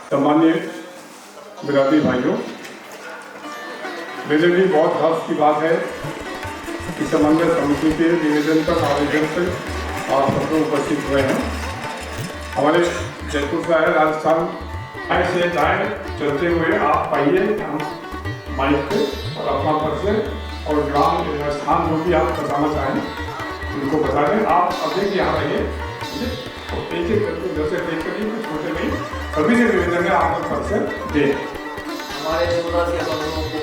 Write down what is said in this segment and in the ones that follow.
सम्मान्य बिरादरी भाइयों, मेरे लिए बहुत हर्ष की बात है कि समन्वय समिति के निवेदन पर आवेदन से आप सब लोग उपस्थित हुए हैं। हमारे जयपुर से आए राजस्थान से जाए चलते हुए आप पाइए हम माइक पे और अपना परिचय और ग्राम स्थान जो भी आप बताना चाहें उनको बता दें। आप अभी यहाँ रहिए, एक एक करके जैसे एक करिए, छोटे नहीं, सभी से निवेदन है आप परिचय दें। हमारे चौरासी बंधुओं को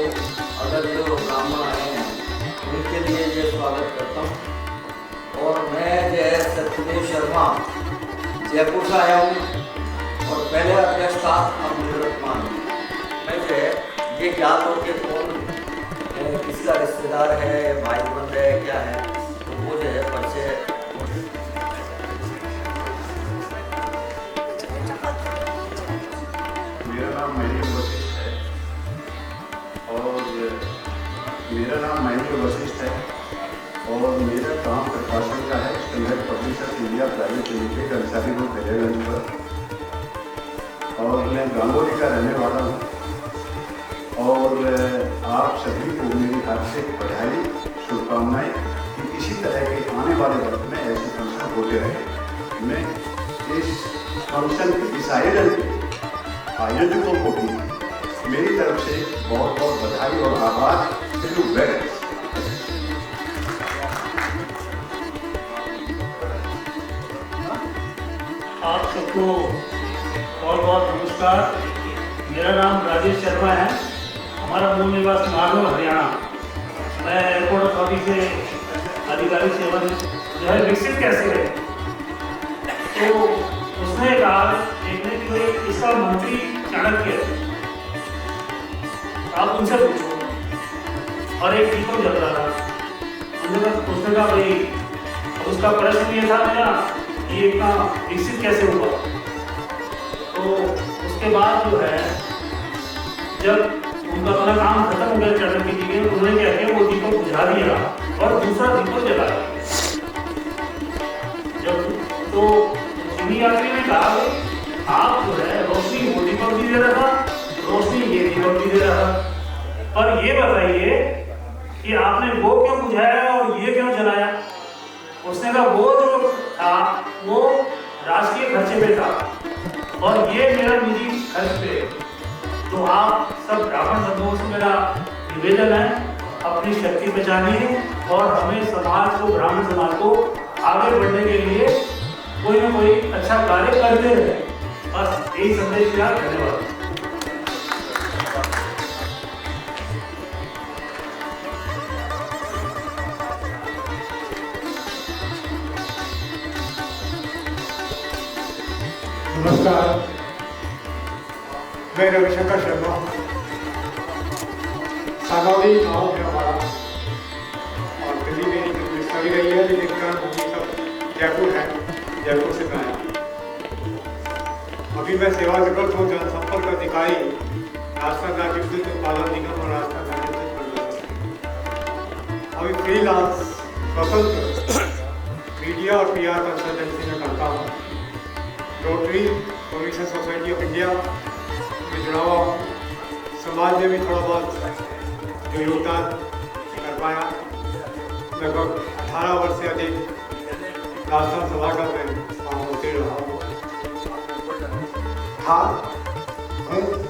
अगर जो ब्राह्मण आए हैं उनके लिए ये स्वागत करता हूँ। और मैं जो है सत्यदेव शर्मा जयपुर से आया हूँ और पहले अध्यक्ष था, अब निवर्तमान। मैं जो है ये ज्ञात हो के कौन किसका रिश्तेदार है, भाई बंद है, क्या है, तो वो जो है परिचय। मेरा नाम महेंद्र वशिष्ठ है और मेरा काम प्रशासन का है। Standard publishers India private limited, Ansari road, Daryaganj पर। और मैं गांगोली का रहने वाला हूँ और आप सभी को मेरी हार्दिक बधाई, शुभकामनाएं कि इसी तरह के आने वाले वक्त में ऐसे फंक्शन होते रहे। मैं इस फंक्शन के इस आयोजकों को भी मेरी तरफ से बहुत बहुत बधाई और आभार व्यक्त। आप सबको बहुत बहुत नमस्कार। मेरा नाम राजेश शर्मा है। हमारा मूल निवास नागौर, हरियाणा। मैं एयरपोर्ट अथॉरिटी से अधिकारी सेवा जो है विकसित कैसे है, तो उसने कहा देखने के लिए इसका मंत्री चाणक्य, आप उनसे पूछो। और एक दीपक जल रहा था, उसने कहा भाई, उसका प्रश्न ये था मेरा ये इतना विकसित कैसे हुआ। तो उसके बाद जो है जब उनका अपना काम खत्म हो गया चाणक्य जी के, उन्होंने क्या किया, वो दीपक बुझा दिया और दूसरा दीपक जला दिया। जब तो चीनी यात्री ने कहा आप जो है रोशनी वो दीपक भी दे रहा था, रोशनी ये दीपक भी दे रहा था, पर ये बताइए कि आपने वो क्यों बुझाया और ये क्यों जलाया। उसने कहा वो जो था वो राष्ट्रीय खर्चे पे था और ये मेरा निजी खर्च पे। तो आप सब ब्राह्मण बंधुओं से मेरा निवेदन है, अपनी शक्ति पहचानिए और हमें समाज को, ब्राह्मण समाज को आगे बढ़ने के लिए कोई ना कोई अच्छा कार्य करते रहे। बस यही संदेश दिया। धन्यवाद। नमस्कार, मैं रविशंकर शर्मा। सानौली गाँव है हमारा और दिल्ली में एक स्टडी रही है, लेकिन कर्मभूमि सब जयपुर है। जयपुर से मैं आया। अभी मैं सेवा निवृत्त हूँ, जनसंपर्क अधिकारी राजस्थान राज्य विद्युत उत्पादन निगम और राजस्थान राज्य विद्युत परिषद। अभी फ्रीलांस स्वतंत्र मीडिया और PR कंसल्टेंसी में करता हूँ। Rotary commission society of India में जुड़ा हुआ हूँ। समाज में भी थोड़ा बहुत जो योगदान कर पाया। लगभग 18 वर्ष से अधिक राजस्थान सभागार में वहाँ होते रहा हूँ,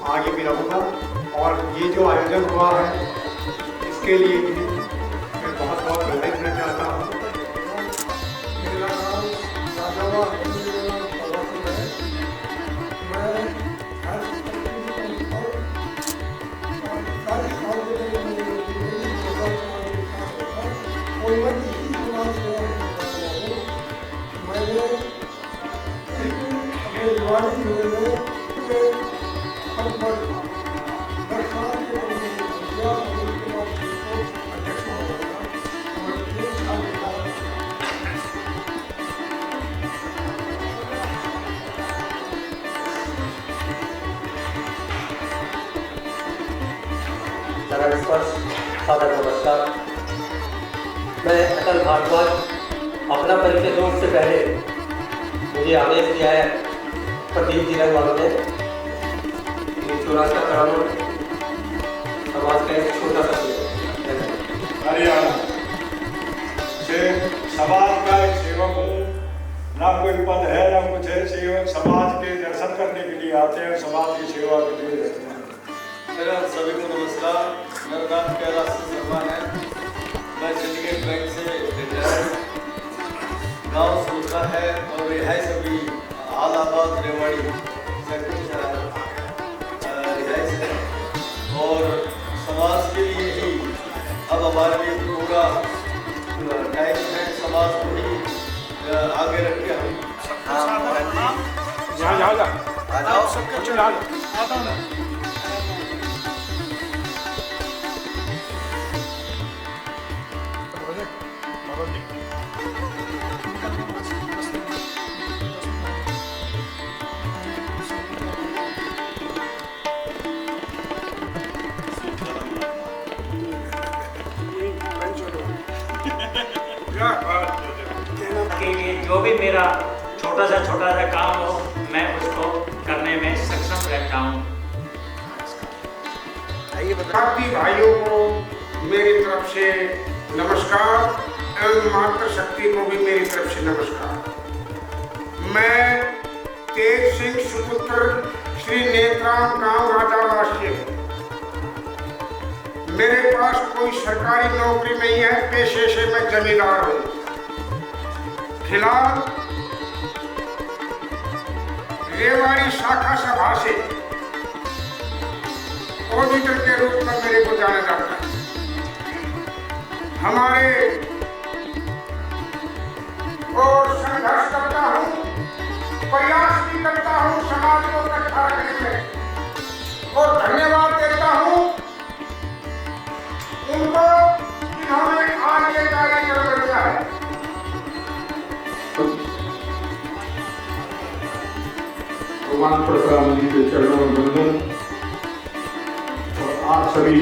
आगे भी रहूँगा। और ये जो आयोजन हुआ है इसके लिए भी मैं बहुत बहुत बधाई देना चाहता हूँ। मेरा नाम राजावा सादर नमस्कार। मैं अटल भारद्वाज। अपना परिचय दूर से पहले मुझे आदेश दिया है प्रदीप जी रंगवाल ने चौरासिया ग्रामीण समाज का एक छोटा सा हरियाणा से समाज का एक सेवक हूँ। ना कोई पद है ना कुछ है, सेवक समाज के दर्शन करने के लिए आते हैं, समाज की सेवा के लिए रहते हैं। मेरा सभी को नमस्कार। मेरा नाम कैलाश शर्मा है। मैं सिंडिकेट बैंक से रिटायर्ड, गांव सोचा है और रिहाई सभी आलाबाद रेवाड़ी सेक्टर से रिहाई है और समाज के लिए ही अब हमारे लिए पूरा टाइम है, समाज को ही आगे रख के हम के लिए जो भी मेरा छोटा सा काम हो, मैं उसको करने में सक्षम रहता हूँ। साथी भाइयों को मेरी तरफ से नमस्कार एवं मातृशक्ति को भी मेरी तरफ से नमस्कार। मैं तेज सिंह सुपुत्र श्री नेत्राम गांव राजावासी हूँ। मेरे पास कोई सरकारी नौकरी नहीं है, पेशे से मैं जमींदार हूँ। फिलहाल रेवाड़ी शाखा सभा से ऑडिटर के रूप में मेरे को जाना जाता है। हमारे और संघर्ष करता हूँ, प्रयास भी करता हूँ समाज को इकट्ठा रखने में और धन्यवाद देता हूँ उनको जिन्होंने आज ये कार्यक्रम किया है। भगवान परशुराम जी के चरणों में वंदन और आप सभी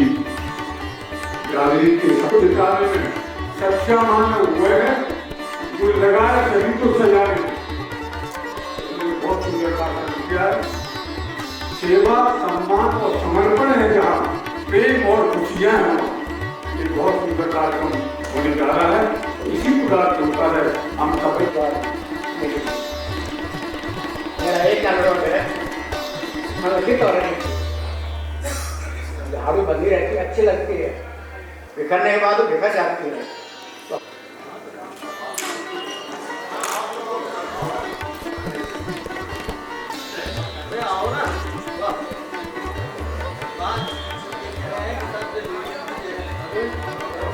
राजनीति के सब कार्य में सच्चा मानव हुए हैं, जो लगाए सभी को सजाए। बहुत सुंदर कार्य किया है। सेवा, सम्मान और समर्पण है जहाँ प्रेम और खुशियाँ हैं, ये बहुत सुंदर कार्यक्रम होने जा रहा है। इसी प्रकार चलता है हम सभी का। मेरा एक अनुरोध है, मनोचित हो रही झाड़ू बंदी रहती है, अच्छी लगती है, बिखरने के बाद बिखर जाती है।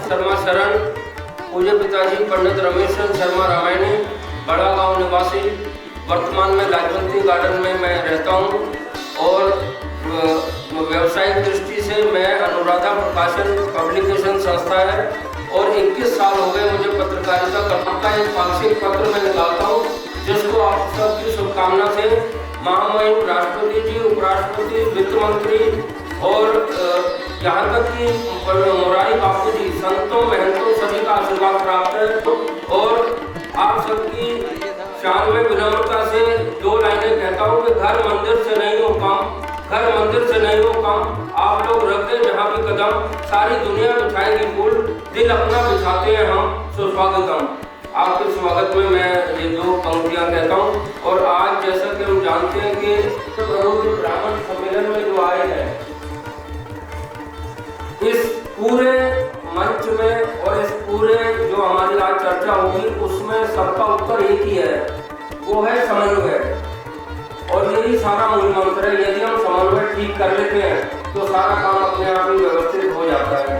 शर्मा शरण, पूज्य पिताजी पंडित रमेश चंद्र शर्मा रामायणी, बड़ा गांव निवासी। वर्तमान में लाजवंती गार्डन में मैं रहता हूं और व्यावसायिक दृष्टि से मैं अनुराधा प्रकाशन पब्लिकेशन संस्था है और 21 साल हो गए मुझे पत्रकारिता करने का। एक पाक्षिक पत्र मैं निकालता हूं जिसको आप सबकी शुभकामना से महामहिम राष्ट्रपति जी, उपराष्ट्रपति, वित्त मंत्री और यहाँ तक कि मोरारी बापू जी, संतों महंतों सभी का आशीर्वाद प्राप्त है। और आप सबकी शान में विनम्रता से 2 लाइनें कहता हूँ कि घर मंदिर से नहीं हो कम, घर मंदिर से नहीं हो कम। आप लोग रख दे जहाँ भी कदम, सारी दुनिया बिछाएगी फूल, दिल अपना बिछाते हैं हम, सुस्वागतम। आपके स्वागत में मैं ये 2 पंक्तियाँ कहता हूँ। और आज जैसा कि हम जानते हैं कि प्रबुद्ध ब्राह्मण सम्मेलन में जो आए हैं, इस पूरे मंच में और इस पूरे जो हमारी आज चर्चा होगी उसमें सबका उत्तर एक ही है, वो है समन्वय। और यही सारा मूल मंत्र है। यदि हम समन्वय ठीक कर लेते हैं तो सारा काम अपने आप ही व्यवस्थित हो जाता है।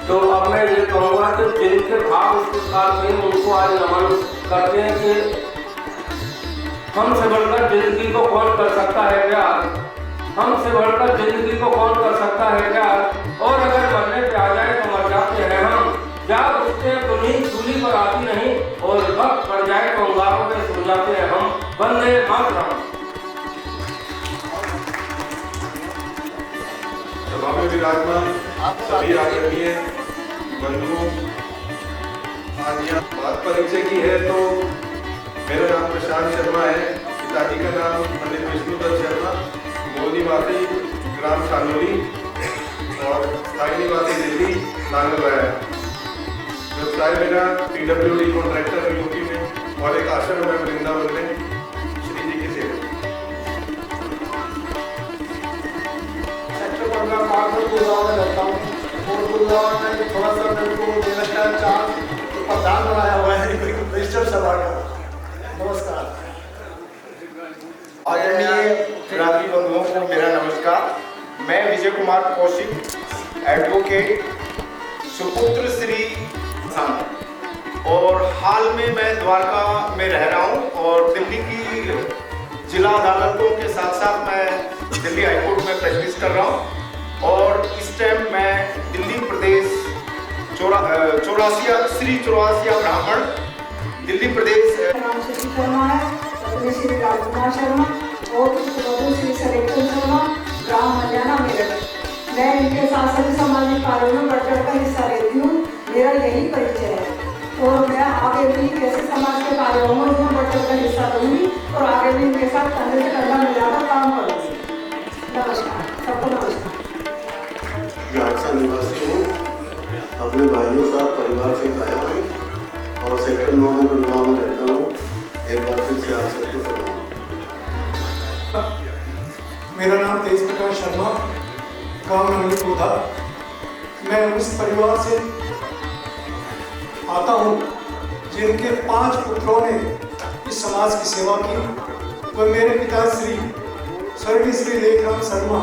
तो अब मैं ये कहूँगा कि जिनके भाव इस प्रकार के उनको आज नमन करते हैं कि हमसे बढ़कर जिंदगी को कौन कर सकता है प्यार, हमसे बढ़कर जिंदगी को कौन कर सकता है प्यार। और अगर मरने पे आ जाए तो मर जाते हैं हम, जाग उठते हैं तो नींद चूल्ही पर आती नहीं, और वक्त पड़ जाए तो अंगारों में सो जाते हैं हम। वंदे मातरम। सभा में विराजमान सभी आदरणीय बंधुओं, आज यहाँ बात परिचय की है तो मेरा नाम प्रशांत शर्मा है, पिताजी का नाम पंडित विष्णुदत्त शर्मा, मूल निवासी ग्राम शानोली और स्थायी निवासी दिल्ली नांगल है। व्यवसाय मेरा PWD कॉन्ट्रैक्टर है यूपी में और एक आश्रम है वृंदावन में श्री जी की सेवा। सेक्टर 15 पार्क गुड़गांव में रहता हूँ और गुड़गांव में थोड़ा सा मेरे को देना का चांस प्रधान बनाया हुआ है रजिस्टर सभा का। नमस्कार। आदरणीय रागी बंधुओं को मेरा नमस्कार। मैं विजय कुमार कौशिक, एडवोकेट, सुपुत्र श्री और हाल में मैं द्वारका में रह रहा हूँ और दिल्ली की जिला अदालतों के साथ साथ मैं दिल्ली हाईकोर्ट में प्रैक्टिस कर रहा हूँ और इस टाइम मैं दिल्ली प्रदेश श्री चौरासिया ब्राह्मण दिल्ली प्रदेश नाम श्री शर्मा है, पत्नी श्री राजकुमार शर्मा और पुत्र श्री सरेक्टर शर्मा, ग्राम हरियाणा मेरठ। मैं इनके साथ सभी सामाजिक कार्यों में बढ़ चढ़ कर हिस्सा लेती हूँ। मेरा यही परिचय है और मैं आगे भी ऐसे समाज के कार्यों में इसमें बढ़ चढ़ कर हिस्सा लूँगी और आगे भी इनके साथ कंधे से कंधा मिलाकर काम करूँगी। नमस्कार, सबको नमस्कार। झारखंड निवासी हूँ, अपने भाइयों के साथ परिवार से आया हूँ और सेक्टर 9 में गुड़गांव में रहता हूँ। एक बार फिर से आप सबको प्रणाम। मेरा नाम तेज प्रकाश शर्मा, गाँव नवली कोधा। मैं उस परिवार से आता हूँ जिनके 5 पुत्रों ने इस समाज की सेवा की। वह मेरे पिता स्वर्गीय श्री लेखराम शर्मा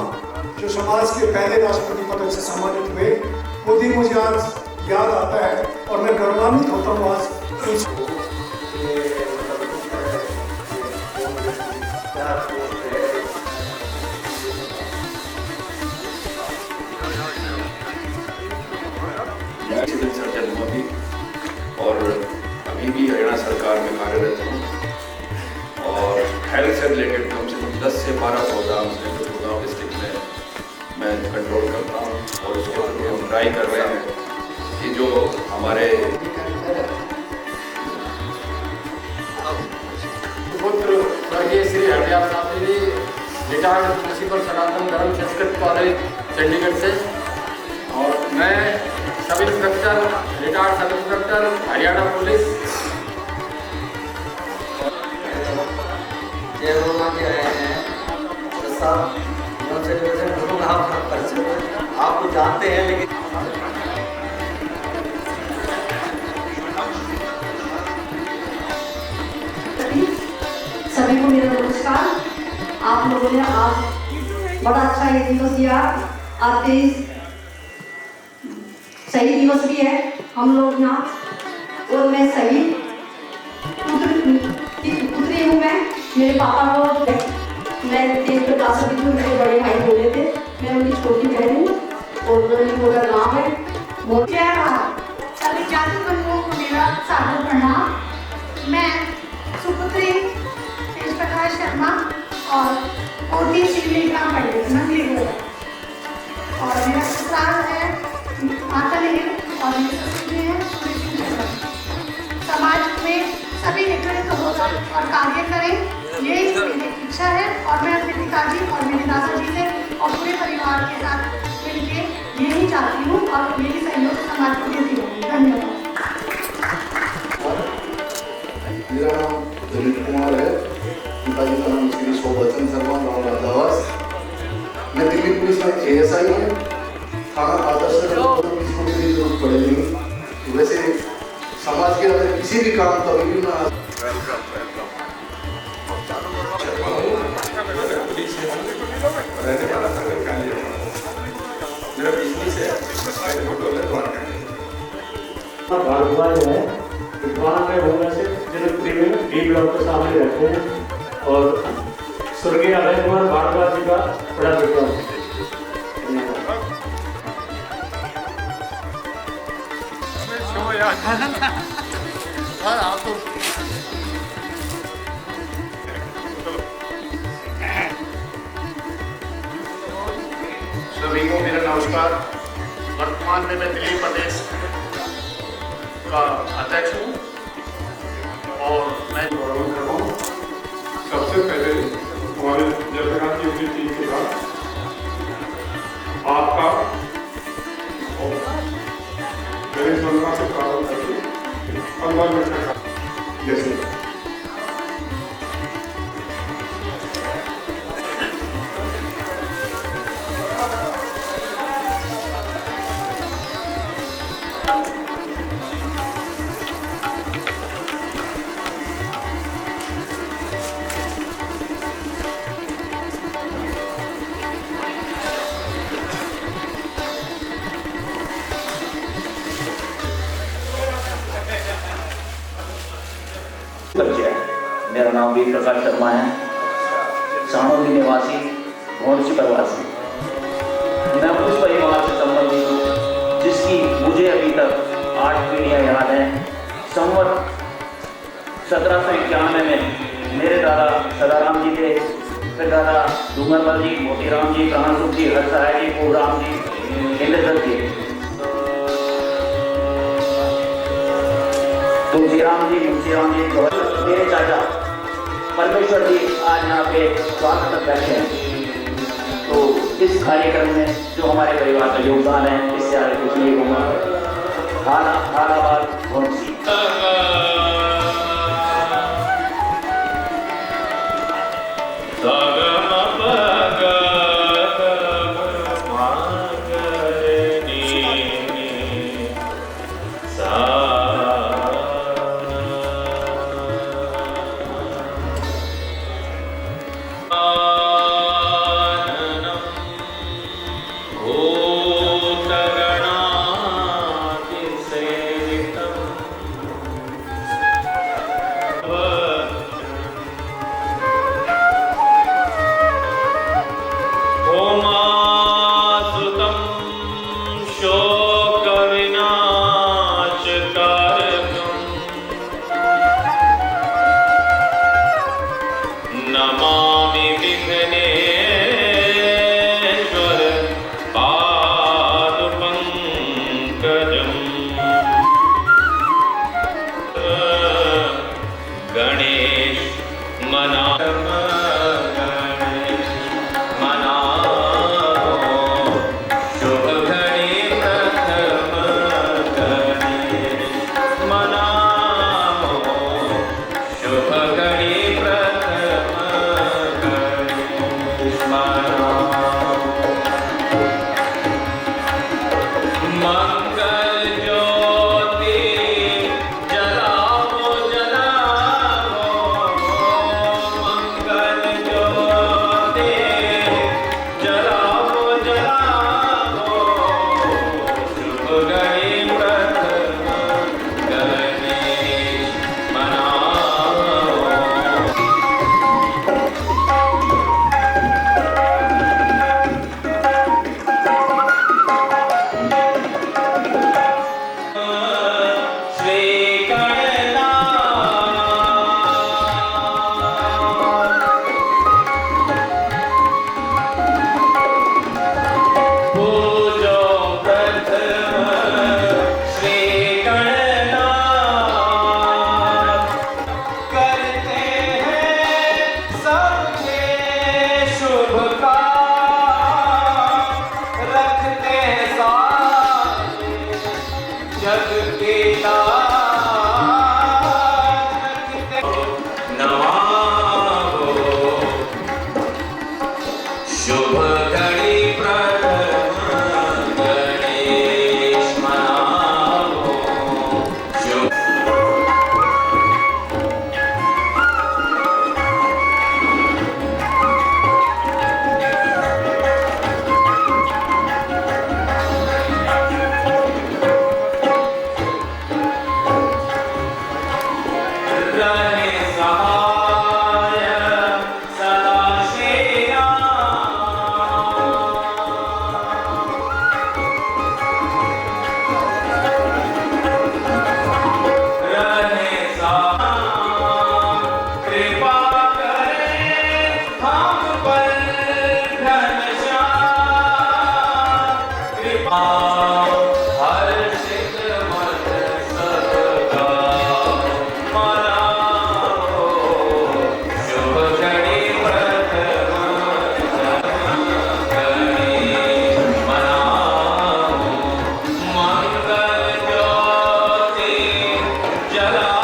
जो समाज के पहले राष्ट्रपति पदक से सम्मानित हुए, वो दिन मुझे आज याद आता है और मैं गौरवान्वित होता हूँ आज सिविल सर्जन हूँ अभी और अभी भी हरियाणा सरकार में कार्यरत हूँ और हेल्थ से रिलेटेड कम से कम 10 से 12 प्रोग्राम्स हैं जो गुड़गांव डिस्ट्रिक्ट में मैं कंट्रोल करता हूँ और उसके लिए हम ट्राई कर रहे हैं कि जो हमारे पुत्र स्वर्गीय श्री हरदयाल साहब जी रिटायर्ड प्रिंसिपल सनातन धर्म संस्कृत कॉलेज चंडीगढ़ से और मैं sub inspector retired sub inspector Haryana police. जय भगवान जी आए हैं साहब, आपको जानते हैं लेकिन सभी को मेरा नमस्कार। आप लोगों ने आज बड़ा अच्छा ये दिवस दिया। आज 23 शहीद दिवस भी है हम लोग यहाँ और मैं शहीद पुत्री हूँ। मैं मेरे पापा को मैं तेज प्रकाश मेरे बड़े भाई बोले थे, मैं उनकी छोटी बहन हूँ और मेरा गाँव है। सभी जाति बंधुओं को मेरा सादर प्रणाम। मैं सुपुत्री तेज प्रकाश शर्मा और पोती श्री ग्राम पंडित नंगली और मेरा ससुराल है माता लेन और मेरे ससुर जी हैं सूर्य सिंह शर्मा। समाज में सभी एकत्रित होकर और कार्य करें, यही मेरी इच्छा है और मैं अपने पिताजी और मेरे दादाजी से और पूरे परिवार के साथ मिलकर यही चाहती हूँ और यही सहयोग समाज को देती हूँ। धन्यवाद। मेरा नाम दिलीप कुमार है, पिताजी का नाम श्री शोभचन शर्मा, गाँव राजावास। मैं दिल्ली पुलिस में ASI हूँ। थाना आदर्श पुलिस को मेरी जरूरत पड़ेगी। वैसे समाज के अगर किसी भी काम कभी भी मैं रहने वाला संगठन का मेरा बिजनेस है भारद्वाज है, विद्वान में होने से जनप्रिय में B ब्लॉक के सामने रहते हैं और स्वर्गीय अभय कुमार भारद्वाज जी का बड़ा विद्वान है। सभी को मेरा नमस्कार। वर्तमान में मैं दिल्ली प्रदेश का अध्यक्ष हूँ और मैं सबसे पहले हमारे जयप्रकाश जी की टीम के साथ अनुभव में सकता जैसे मेरा नाम वीर प्रकाश शर्मा है, साणोली निवासी, भोंडसी प्रवासी। मैं उस परिवार से संबंधित हूँ जिसकी मुझे अभी तक 8 पीढ़ियाँ याद हैं। संवत 1791 में मेरे दादा सदाराम जी थे, फिर दादा डूंगरपाल जी, मोतीराम जी, प्राणसुख जी, हरसहाय जी, पूर्वराम जी, इंद्रदत्त जी, तुलसीराम जी, मुंशीराम जी, मेरे चाचा परमेश्वर जी आज यहाँ पे स्वागत तक बैठे हैं। तो इस कार्यक्रम में जो हमारे परिवार का योगदान है, इससे आगे कुछ नहीं होगा। हालाबाद भोंडसी। जला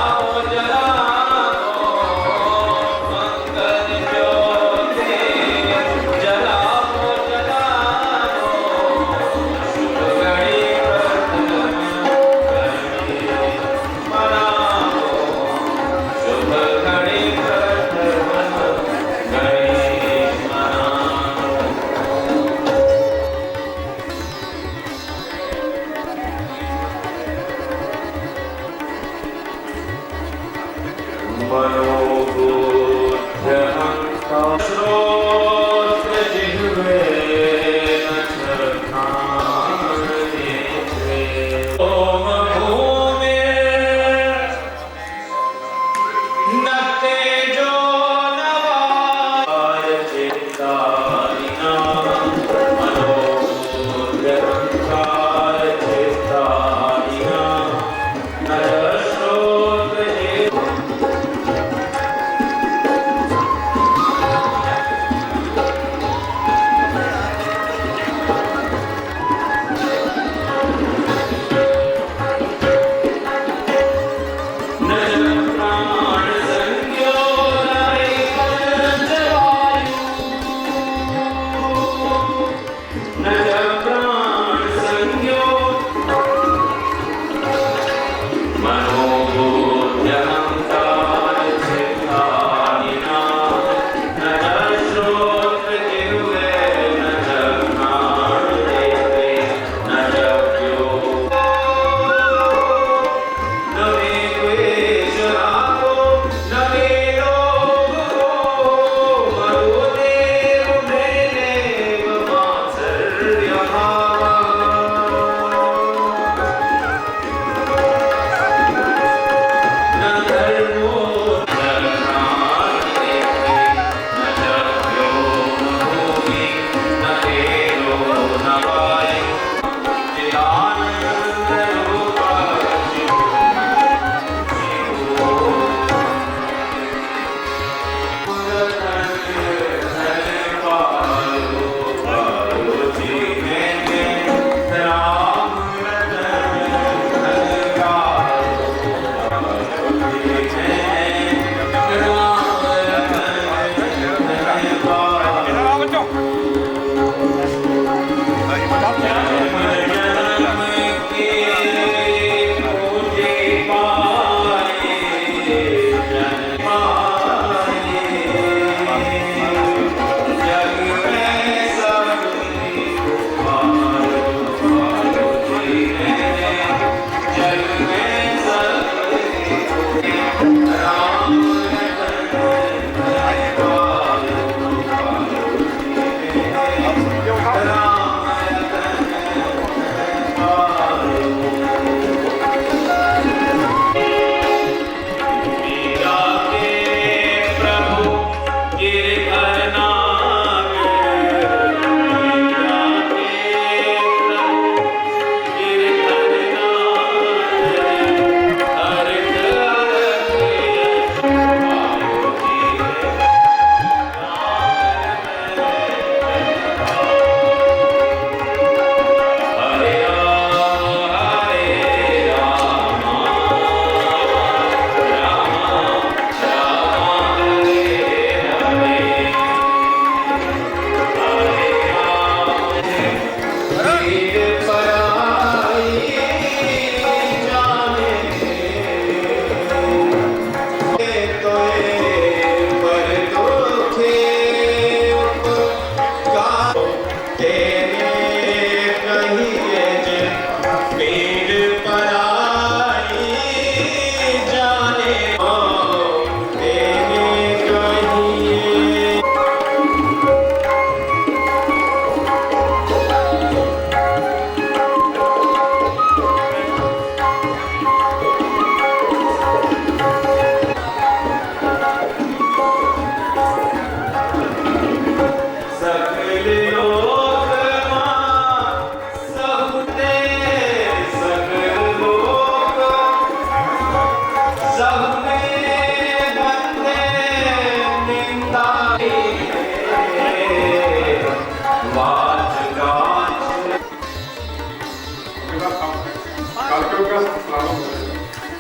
कार्यक्रम का प्रारंभ करेगा।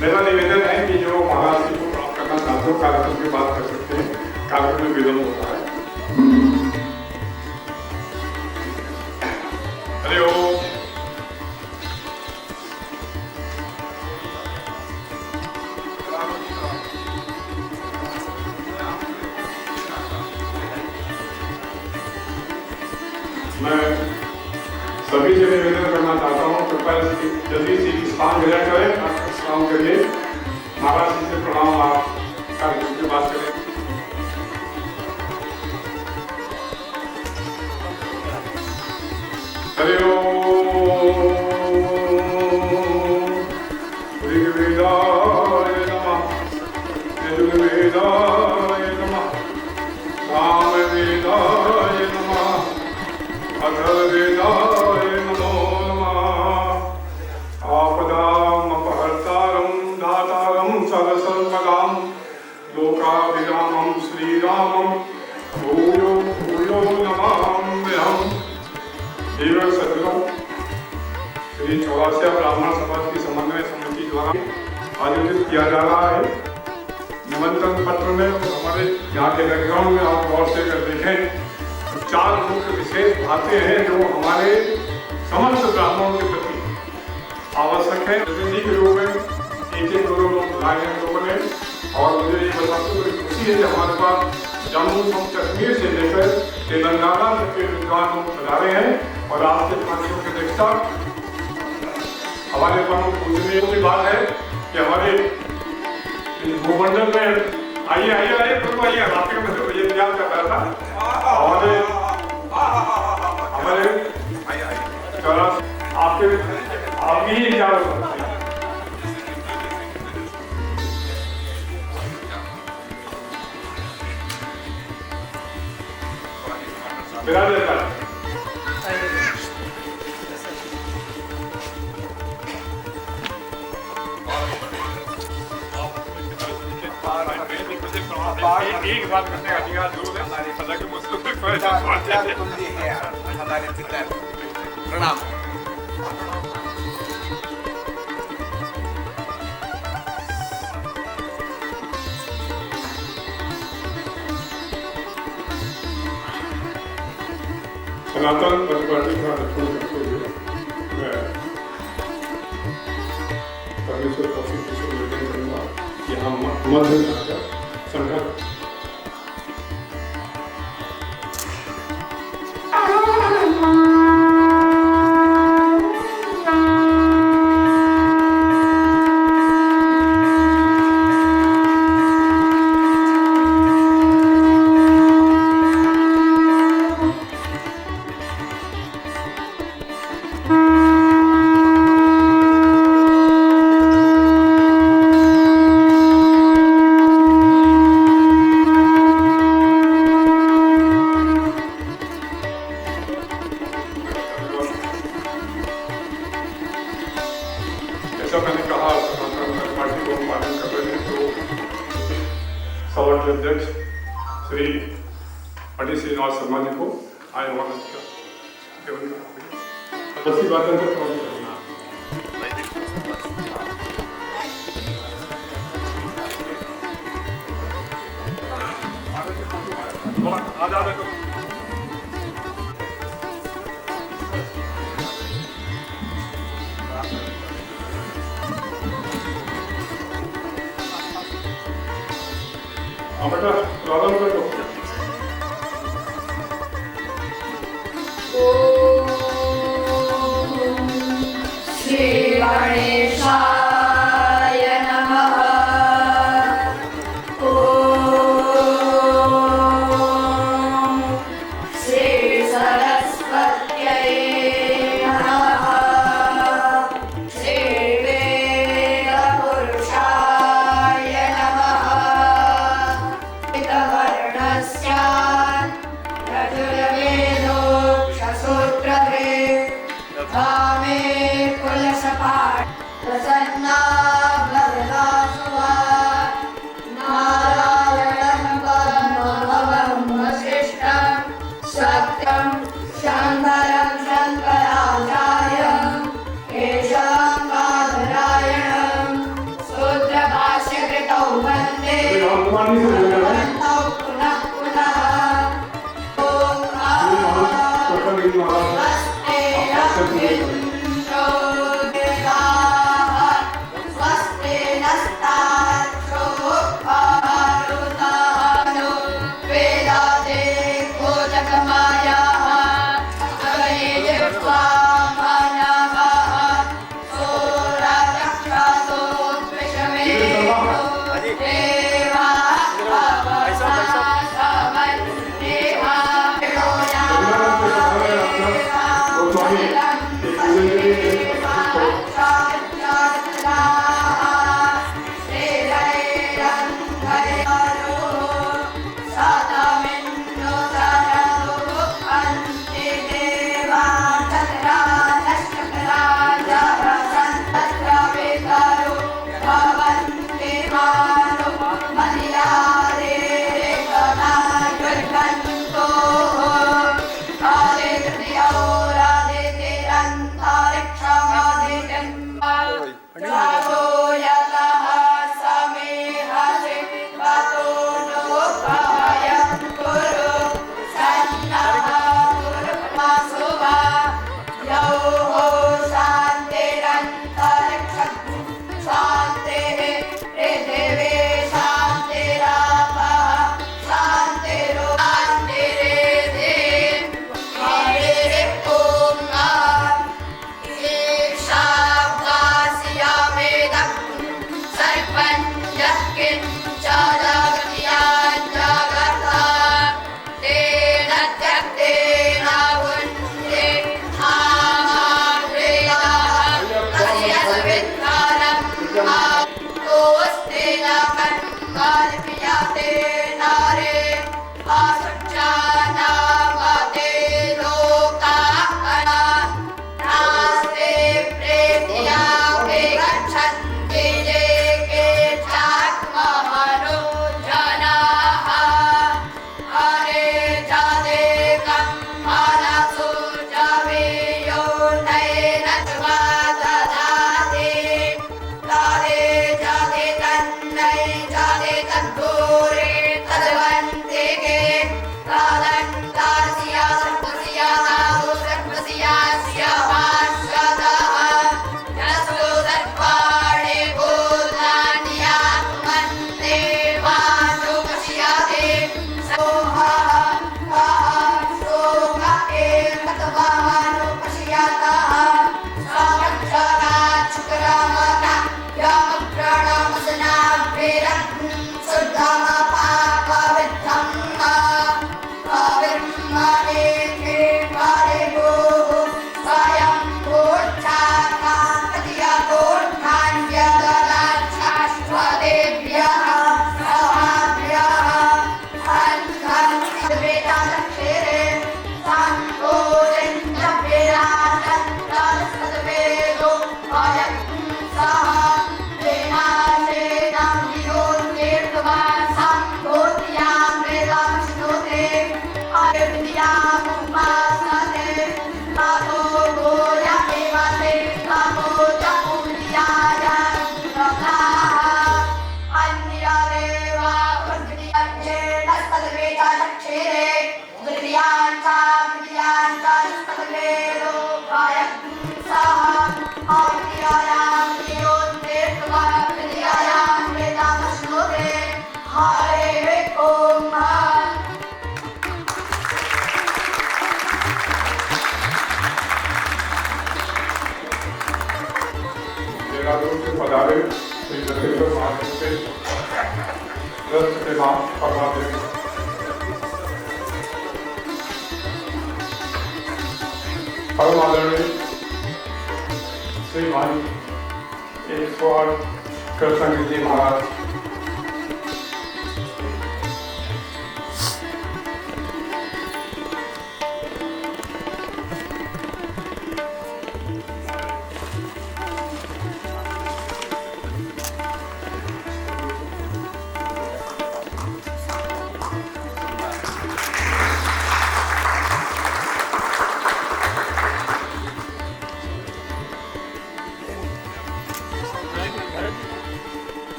मेरा निवेदन है कि जो महाराज जी को प्राप्त करना चाहते हो कार्यक्रम की बात कर सकते हैं, कार्यक्रम में विलंब होता है। हरि ओम। मैं सभी से निवेदन करना चाहता हूँ कृपया जल्दी से स्थान ग्रहण करें, प्रणाम करिए। महाराज जी से प्रणाम आप कार्यक्रम की बात करें। हरि ओम। ऋग्वेदाय नमः, यजुर्वेदाय नमः, सामवेदाय नमः, अथर्ववेदाय नमो नमः। आपदाम् अपहर्तारं दातारं सर्वसम्पदां लोकाभिरामं श्रीरामं भूयो भूयो नमाम्यहम्। देव सज्जनों, श्री चौरासिया ब्राह्मण समाज की समन्वय समिति द्वारा आयोजित किया जा रहा है। निमंत्रण पत्र में हमारे यहाँ के बैकग्राउंड में आप गौर से अगर देखें, 4 मुख्य विशेष बातें हैं जो हमारे समस्त ब्राह्मणों के प्रति आवश्यक है। प्रतिनिधि के रूप में एक दो लोग बुलाए हैं लोगों ने, और मुझे ये बताते हुए खुशी है कि हमारे पास जम्मू कश्मीर से लेकर तेलंगाना तक के विद्वान लोग पधारे हैं। और आज के पांचों की अध्यक्षता हमारे परम पूजनीय की बात है कि हमारे भूमंडल में आइए आइए आइए प्रभु आइए, आपके में ये इंतजार कर रहा था। हमारे आपके आप ही इंतजार करते हैं। मेरा देता है एक बात करने का अधिकार जरूर है। हालांकि मुझको प्रणाम। सनातन प्रतिपाटी का रक्षण करते हुए मैं परमेश्वर कौशिक जी से निवेदन करूँगा कि हम मध्य जाकर संघर्ष अध्यक्ष श्री पंडित श्रीनिवास शर्मा जी को आए वहां बसी बातें तो बेटा प्रारंभ करो। श्री गणेशाय नमः। श्री सरस्वत्यै नमः। श्री वेदपुरुषाय नमः। सूत्र धामे कुल सपाट देहरादून से पधारे श्री नरेंद्र महाराज से दस्त के नाम फरमा देंगे। परम आदरणीय श्री भाई 108 कृष्ण जी महाराज,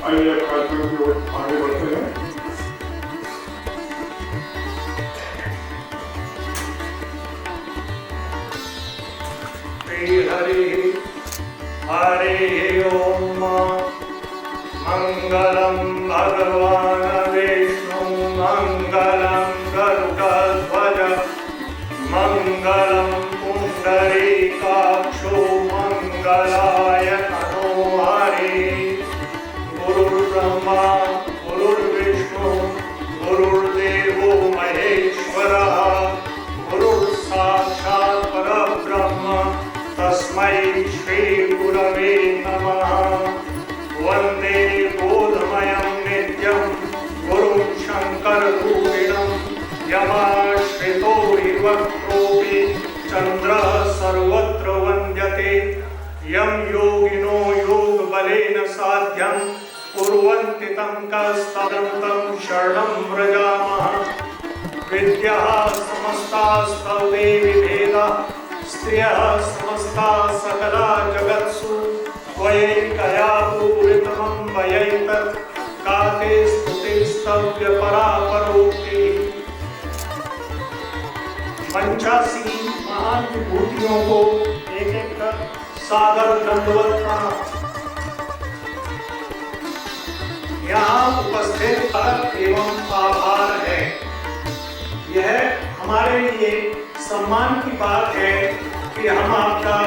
आइए कार्यक्रम की ओर आगे बढ़ते हैं। हरि हरि ओम। मंगलम भगवान विष्णु मंगलम गरुड़ध्वज मंगलम पुंडरीकाक्षो मंगलाय तनो हरि। गुरुर्ब्रह्मा गुरुर्विष्णु गुरुर्देवो महेश्वरः गुरुर्साक्षात् परब्रह्म तस्मै श्री गुरवे नमः। वंदे बोधमयं नित्यं गुरुं शंकररूपिणं यमाश्रितो हिवक्त्रोऽपि चन्द्रः सर्वत्र वन्द्यते। यं योगिनो योगबलेन साध्यं कुर्वन्ति तं कस्तदन्तं शरणं व्रजामः। विद्याः समस्तास्तव देवी भेदाः स्त्रियः समस्ता सकला जगत्सु त्वयैकया पूरितमं वयैतत् काते स्तुतिस्तव्य परापरोक्ति। पंचासी महान विभूतियों को एक एक कर सादर दंडवत प्रणाम। यहाँ उपस्थित एवं आभार है। यह हमारे लिए सम्मान की बात है कि हम आपका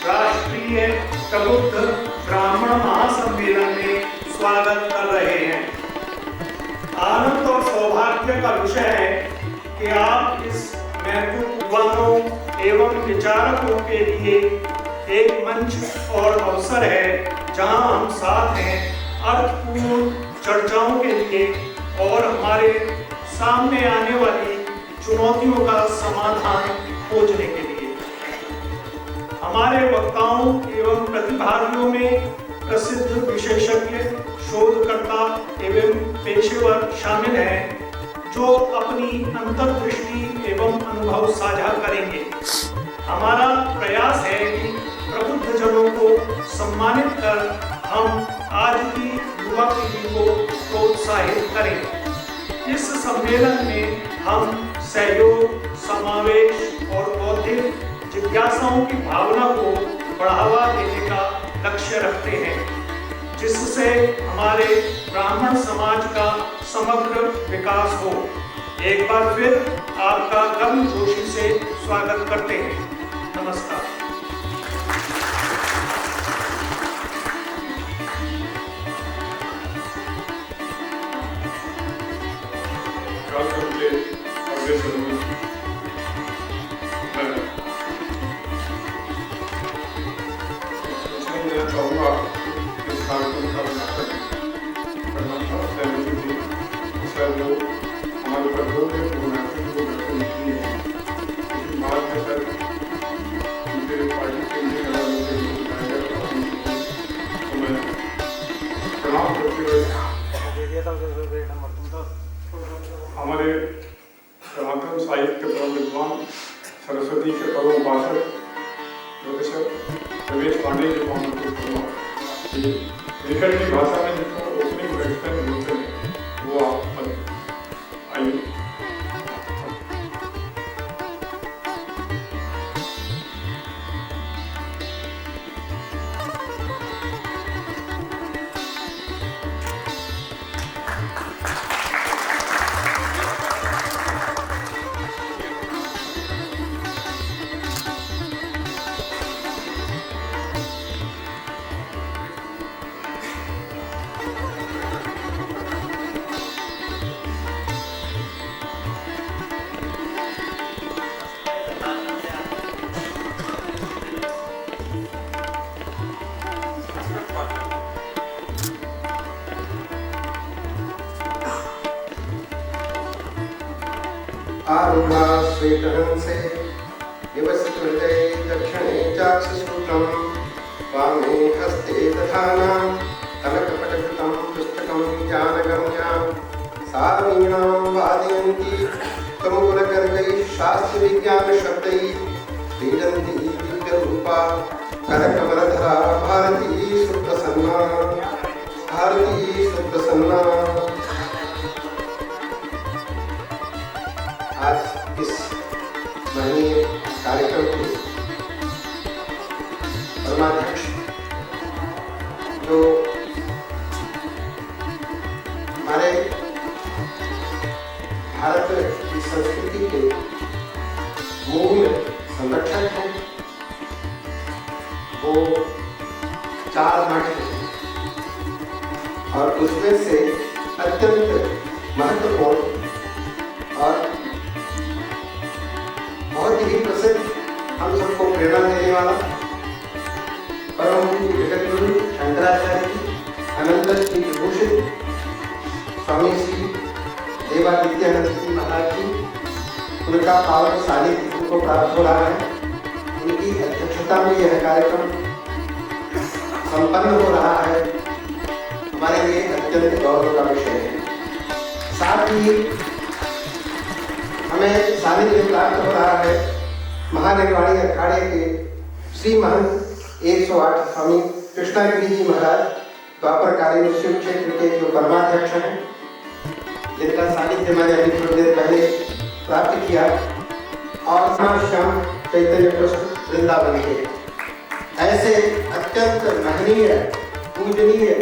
राष्ट्रीय प्रबुद्ध ब्राह्मण महासम्मेलन में स्वागत कर रहे हैं। आनंद और सौभाग्य का विषय है कि आप इस महत्वपूर्ण एवं विचारकों के लिए एक मंच और अवसर है जहां हम साथ हैं अर्थपूर्ण चर्चाओं के लिए और हमारे सामने आने वाली चुनौतियों का समाधान खोजने के लिए। हमारे वक्ताओं एवं प्रतिभागियों में प्रसिद्ध विशेषज्ञ शोधकर्ता एवं पेशेवर शामिल हैं जो अपनी अंतर्दृष्टि एवं अनुभव साझा करेंगे। हमारा प्रयास है कि प्रबुद्ध जनों को सम्मानित कर हम आज की युवा पीढ़ी को प्रोत्साहित करें। इस सम्मेलन में हम सहयोग, समावेश और बौद्धिक जिज्ञासाओं की भावना को बढ़ावा देने का लक्ष्य रखते हैं, जिससे हमारे ब्राह्मण समाज का समग्र विकास हो। एक बार फिर आपका गर्मजोशी से स्वागत करते हैं। नमस्कार। मैं चाहूँगा इस कार्यक्रम का उद्घाटन करना था सहमति थी सर वो हमारे ऊपर दो के प्रोग्राम को करते नहीं है लेकिन बाद में सर मेरे पार्टी के लिए तो मैं प्रणाम करते हुए हमारे सनातन साहित्य परम विद्वान सरस्वती के परम उपासक प्रोफेसर रमेश पांडे जी को हम निकट की भाषा में जिसको ओपनिंग बैट्समैन बोलते हैं वो आप आइए। आरूढ़ा श्वेतहंसे विवस्त्रते दक्षिणे चाक्षुश्रुतं वामे हस्ते दधानां कनकपटकृतं पुस्तकं ज्ञानगम्यां सावीणां वादयन्ती तमुकुलगर्गैः शास्त्रविज्ञानशब्दैः क्रीडन्ती दिव्यरूपा करकमलधरा भारती सुप्रसन्ना। आज इस महनीय कार्यक्रम के परमाध्यक्ष वो 4 मठ हैं और उसमें से अत्यंत महत्वपूर्ण और बहुत ही प्रसिद्ध, हम सबको प्रेरणा देने वाला परम पूज्य जगतगुरु शंकराचार्य जी अनंत श्री विभूषित स्वामी श्री देवादित्यानंद जी महाराज जी, उनका पावन सानिध्य को प्राप्त हो रहा है। उनकी अध्यक्षता में यह कार्यक्रम संपन्न हो रहा है, हमारे लिए अत्यंत गौरव का विषय है। साथ ही हमें सानिध्य प्राप्त हो रहा है महानिर्वाणी अखाड़े के श्री महंत 108 स्वामी कृष्णागिरी जी महाराज, द्वापरकालीन शिव क्षेत्र के जो परमाध्यक्ष हैं, जिनका सानिध्य मैंने अभी थोड़ी देर पहले प्राप्त किया, और श्याम चैतन्य ट्रस्ट वृंदावन के ऐसे अत्यंत महनीय, पूजनीय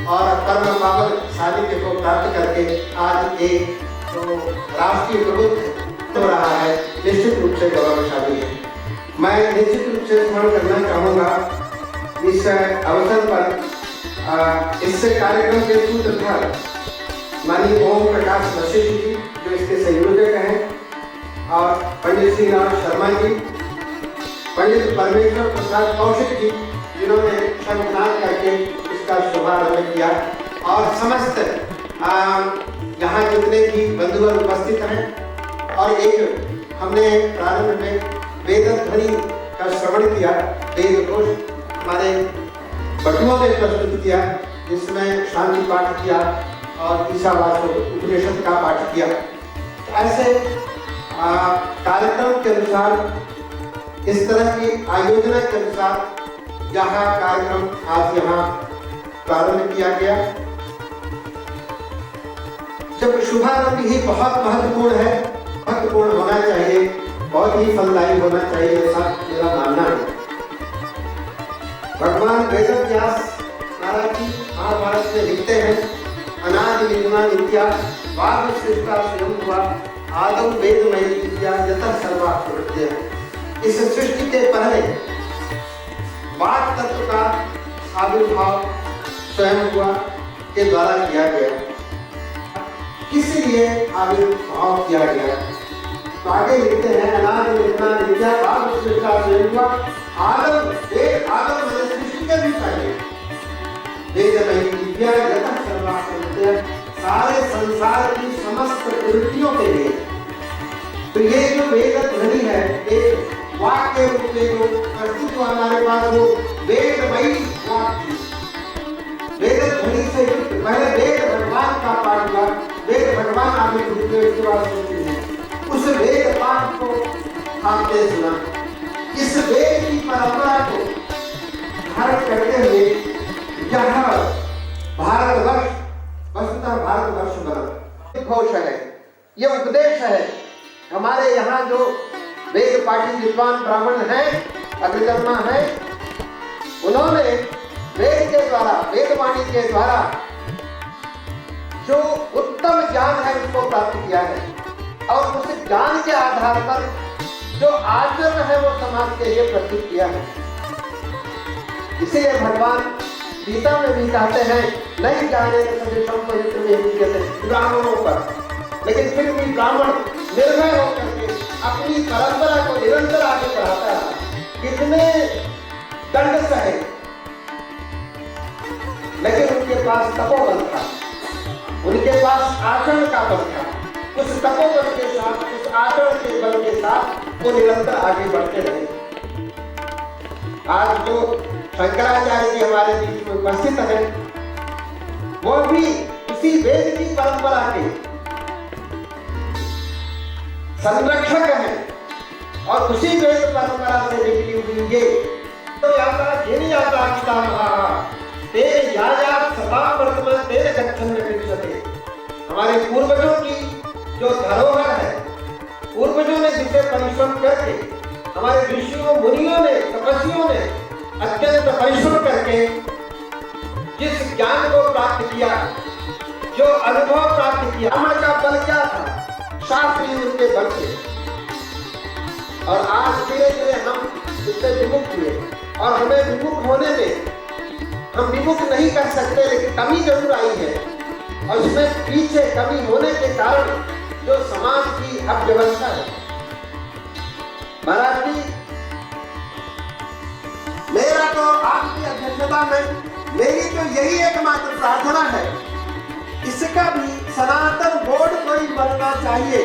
और परम पावन सानिध्य को प्राप्त करके आज एक तो राष्ट्रीय प्रबुद्ध हो रहा है, निश्चित रूप से गौरवशाली है। मैं निश्चित रूप से स्मरण करना चाहूँगा इस अवसर पर इससे कार्यक्रम के सूत्रधार माननीय ओम प्रकाश वशिष्ठ जी, जो इसके संयोजक हैं, और पंडित श्री राम शर्मा जी, पंडित परमेश्वर प्रसाद कौशिक जी, जिन्होंने शंखनाद करके इसका शुभारंभ किया, और समस्त यहाँ जितने भी बंधुगण उपस्थित हैं। और एक हमने प्रारंभ में वेद ध्वनि का श्रवण किया, वेद घोष हमारे बटुओं ने प्रस्तुत किया, जिसमें शांति पाठ किया और ईशावास्य उपनिषद का पाठ किया। ऐसे कार्यक्रम के अनुसार, इस तरह की आयोजना के अनुसार यहाँ कार्यक्रम आज यहाँ प्रारंभ किया गया। जब शुभारंभ ही बहुत महत्वपूर्ण है, महत्वपूर्ण होना चाहिए, बहुत ही फलदायी होना चाहिए, ऐसा मेरा मानना है। भगवान वेदव्यास महाराज जी महाभारत में लिखते हैं, अनादि विद्या नित्या वाद सृष्टा स्वयं हुआ आदम वेदमय विद्या यतः सर्वा प्रवृत्तिः। इस सृष्टि के पहले वाद तत्व का आविर्भाव स्वयं हुआ के द्वारा किया गया। किस लिए आविर्भाव किया गया? तो आगे लिखते हैं, अनादि विद्या नित्या वाद सृष्टा स्वयं हुआ आदम मैंने सृष्टि के भी पहले वेदमय विद्या यतः सर्वा प्रवृत्तिः, सारे संसार की समस्त प्रवृत्तियों के लिए। तो ये जो वेद ध्वनि है, एक वाक्य रूप में जो प्रस्तुत हुआ हमारे पास, वो वेदमयी वाक्य, वेद ध्वनि से युक्त। पहले वेद भगवान का पाठ हुआ, वेद भगवान आगे रूप में, उसके बाद सुनते हैं उस वेद पाठ को आपने सुना। इस वेद की परंपरा को धारण करते हुए यह भारतवर्ष वस्तुतः भारतवर्ष बना। घोष है, ये उपदेश है। हमारे यहाँ जो वेद पाठी विद्वान ब्राह्मण हैं, अग्रजन्मा हैं, उन्होंने वेद के द्वारा, वेदवाणी के द्वारा जो उत्तम ज्ञान है उसको प्राप्त किया है, और उस ज्ञान के आधार पर जो आचरण है वो समाज के लिए प्रस्तुत किया है। इसलिए भगवान गीता में भी कहते हैं, नहीं जाने ब्राह्मणों पर, लेकिन फिर भी ब्राह्मण निर्भय होकर के अपनी परंपरा को निरंतर आगे बढ़ाता है। कितने दंड सहे, लेकिन उनके पास तपोबल था, उनके पास आचरण का बल था। उस तपोबल के साथ, उस आचरण के बल के साथ वो निरंतर आगे बढ़ते रहे। आज जो शंकराचार्य जी हमारे बीच में उपस्थित हैं, वो भी उसी वेद की परंपरा के संरक्षक हैं, और उसी वेद परंपरा से निकली हुई ये तो यात्रा घेरी यात्रा की तेरे यायात सदा वर्तमान तेरे गच्छन में विचरते। हमारे पूर्वजों की जो धरोहर है, पूर्वजों ने जिसे परिश्रम करके, हमारे ऋषियों मुनियों ने, तपस्वियों ने अत्यंत परिश्रम करके जिस ज्ञान को प्राप्त किया, जो अनुभव प्राप्त किया, ब्राह्मण का बल क्या था? शास्त्री उनके बल थे। और आज धीरे धीरे हम उससे विमुक्त हुए और हमें विमुख होने में, हम विमुख नहीं कर सकते लेकिन कमी जरूर आई है, और उसमें पीछे कमी होने के कारण जो समाज की अव्यवस्था है। महाराज जी, मेरा तो आपकी अध्यक्षता में मेरी तो यही एकमात्र प्रार्थना है, इसका भी सनातन बोर्ड कोई बनना चाहिए,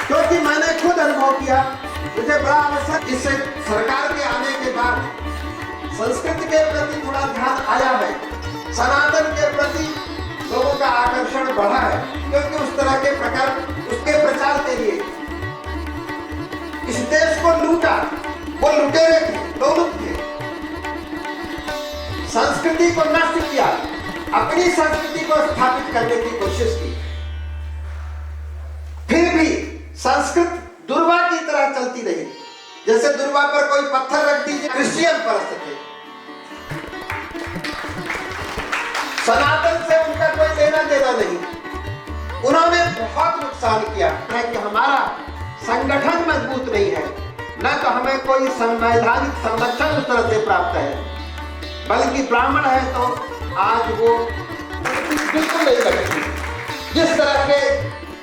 क्योंकि मैंने खुद अनुभव किया, मुझे बड़ा अवसर इस सरकार के आने के बाद संस्कृति के प्रति थोड़ा ध्यान आया है, सनातन के प्रति लोगों का आकर्षण बढ़ा है, क्योंकि उस तरह के प्रकार उसके प्रचार के लिए इस देश को लूटा, वो लुटेरे थे, लोलुप थे, संस्कृति को नष्ट किया, अपनी संस्कृति को स्थापित करने की कोशिश की, फिर भी संस्कृत दुर्वा की तरह चलती रही। जैसे दुर्वा पर कोई पत्थर रख दीजिए, क्रिश्चियन परस्त थे, सनातन से उनका कोई लेना देना नहीं, उन्होंने बहुत नुकसान किया है कि हमारा संगठन मजबूत नहीं है, न तो हमें कोई संवैधानिक संरक्षण उस तरह से प्राप्त है, बल्कि ब्राह्मण है तो आज वो बिल्कुल नहीं बचेगी। जिस तरह के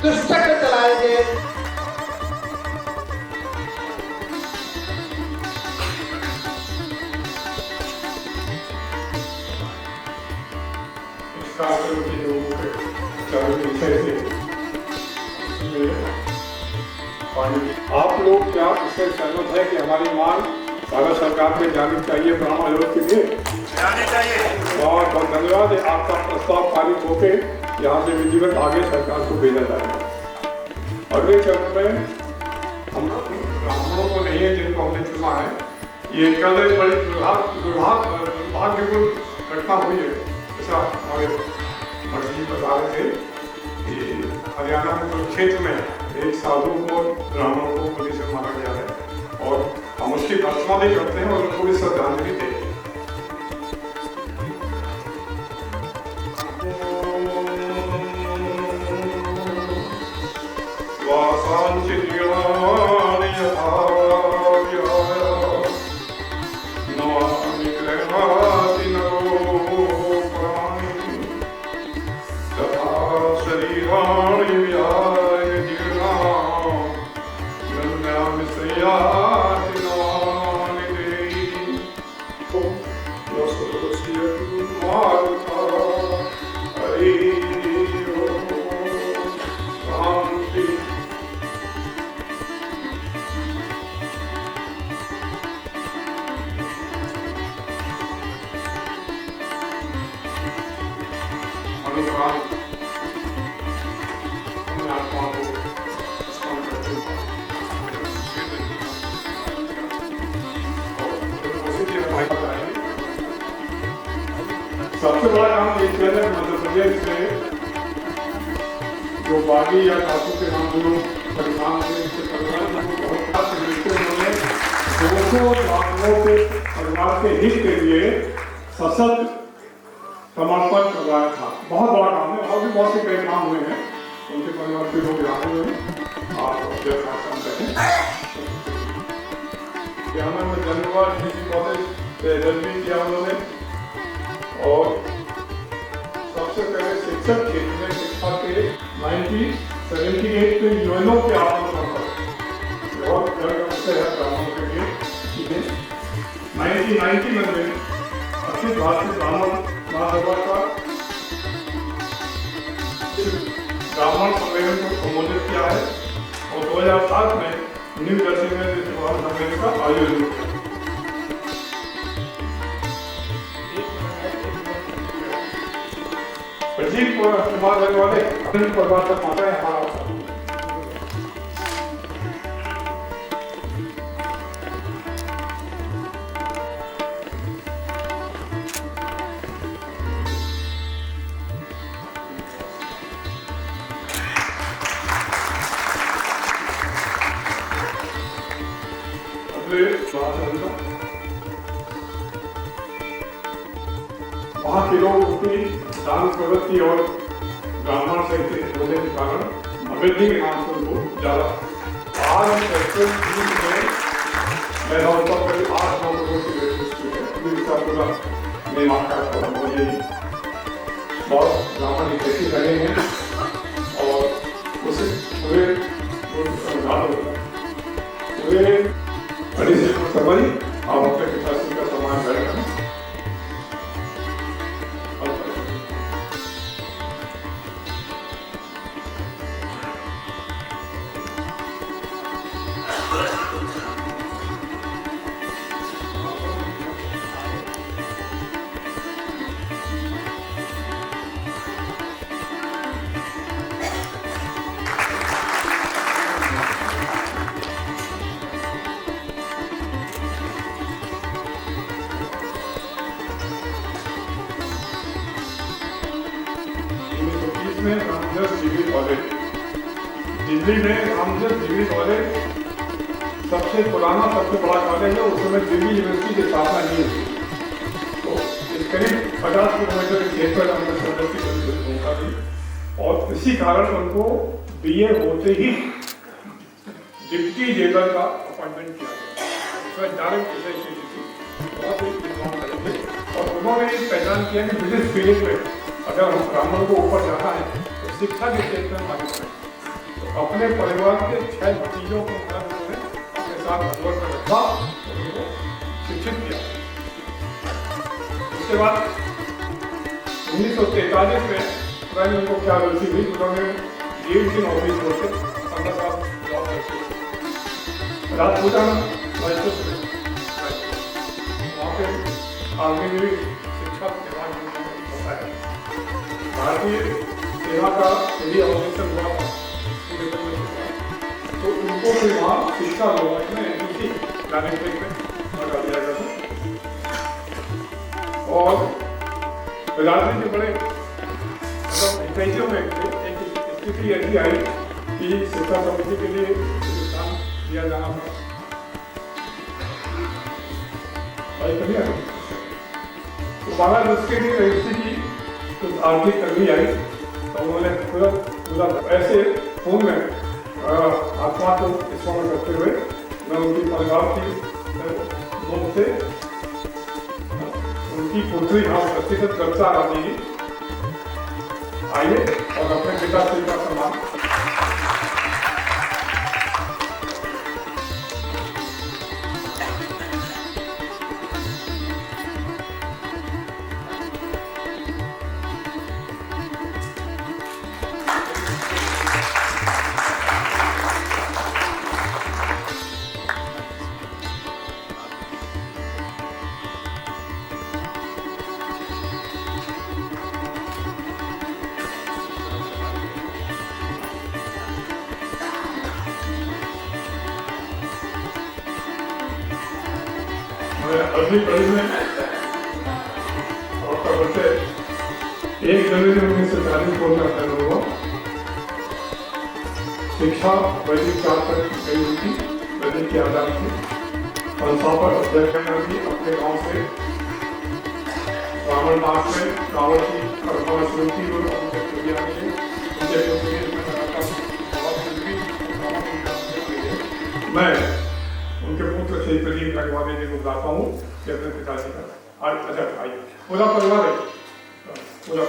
दुष्चक्र चलाए गए, आप लोग क्या इससे सहमत है कि हमारी मांग भारत सरकार में जानी चाहिए ब्राह्मण आयोग के लिए? जानी चाहिए। बहुत बहुत धन्यवाद। आपका प्रस्ताव पारित होके यहाँ से विधिवत आगे सरकार को भेजा जाएगा। अगले चरण में हम ब्राह्मणों को नहीं है जिनको हमने चुना है, ये कल एक बड़ी दुर्भाग्यपूर्ण घटना हुई है। ऐसा हमारे मंत्री बता रहे थे कि हरियाणा में कुछ क्षेत्र में एक साधु को ब्राह्मणों को पुलिस से मारा गया है, और हम उसकी भर्त्सना भी करते हैं और उनको भी श्रद्धांजलि देते हैं। सबसे बड़ा काम ये है मध्य प्रदेश में जो बागी या खासू के नाम परिणाम के परिवार के हित के लिए सशक्त समर्पण करवाया था। बहुत बड़ा काम है, और भी बहुत से कई काम हुए हैं, उनके परिवार के लोग यहाँ हुए हैं। आप में जनरल कॉलेज एलएलबी किया उन्होंने, और सबसे पहले शिक्षक क्षेत्र में शिक्षा के 1978 के यूएनओ के आंदोलन पर बहुत गर्व से है ब्राह्मणों के लिए। 1990 में अखिल भारतीय ब्राह्मण महासभा का ब्राह्मण सम्मेलन को संबोधित किया है, और 2007 में न्यू जर्सी में सम्मेलन का आयोजन किया। प्रदीप को इस्तेमाल करने वाले परिवार तक पहुंचा है हमारा वहाँ के लोग अपनी दान प्रवृत्ति और ब्राह्मण से होने के कारण अवैधि के नाम से उनको ज्यादा आज फेस्टिवल में मैं लगभग करीब 8-9 लोगों की रेजिस्ट्री है, मेरे साथ पूरा निर्माण का काम हो रही है। बहुत ब्राह्मण खेती रहे हैं और उसे पूरे बड़ी से समझ आप अपने पिताश्री का सम्मान करें। में रामजस डिग्री कॉलेज, दिल्ली में रामजस डिग्री कॉलेज सबसे पुराना सबसे बड़ा कॉलेज है। उस समय दिल्ली यूनिवर्सिटी की स्थापना नहीं हुई, तो इस करीब 50 किलोमीटर के क्षेत्र पर हमने भूमिका दी और इसी कारण उनको BA होते ही डिप्टी जेलर का अपॉइंटमेंट किया गया। डायरेक्ट बहुत ही विद्वान करेंगे और उन्होंने पहचान किया कि ब्रिटिश फील्ड में अगर हम ब्राह्मण को ऊपर जाना है तो शिक्षा के क्षेत्र में आगे बढ़े। तो अपने परिवार के 6 भतीजों को उन्होंने अपने साथ हजवर में रखा और उनको शिक्षित किया। उसके बाद 1943 में पता नहीं उनको क्या रुचि हुई, उन्होंने गेट की नौकरी छोड़ के 15 साल जॉब करते राजपूता में वहाँ पे आर्मी में शिक्षा भारतीय सेना का यदि अवलोकन हुआ था तो उनको फिर वहाँ शिक्षा लोग में NCC जाने के लिए लगा दिया गया था और राजनीति के बड़े मतलब कईयों में एक स्थिति ऐसी आई कि शिक्षा समिति के लिए स्थान दिया जाना था। तो बांग्लादेश के लिए रजिस्ट्री की कुछ आर्थिक तंगी आई तो उन्होंने पूरा ऐसे फोन में आत्मा को स्मरण करते हुए मैं उनकी परिवार की लोग से उनकी पुत्री यहाँ व्यक्तिगत चर्चा आती है। आइए और अपने पिताश्री का सम्मान अगली कड़ी में और बच्चे 1 जनवरी 1940 को उनका जन्म हुआ। शिक्षा वैदिक 4 तक गई हुई थी, वैदिक की आजादी थी। संस्थापक अध्यक्ष अपने गांव से ब्राह्मण मास में गाँव की कल्पना शुरू की और मैं उनके पुत्र से प्रदीप लगवाने जी को बुलाता हूँ कि अपने पिताजी का आज अच्छा आइए पूरा परिवार है पूरा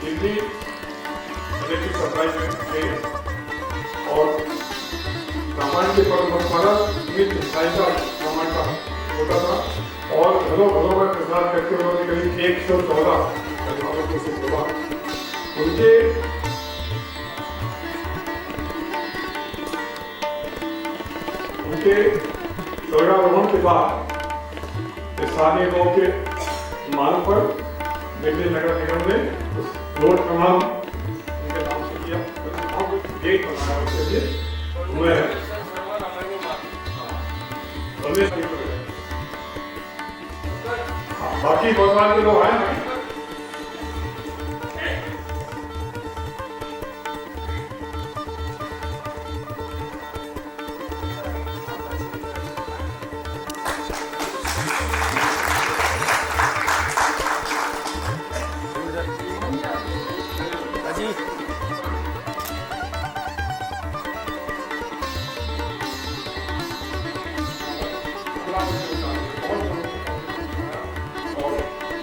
दिल्ली इलेक्ट्रिक सप्लाई में थे और रामायण के परंपरा नृत्य साइका रामायण का होता था और घरों घरों में प्रचार करके उन्होंने करीब 114 परिवारों को से बोला। उनके स्वर्गारोहण के बाद स्थानीय लोगों के मांग पर दिल्ली नगर निगम ने उस रोड का नाम उनके नाम से किया, गेट बनाया उसके लिए। मैं बाकी गौरवाल के लोग आए हैं।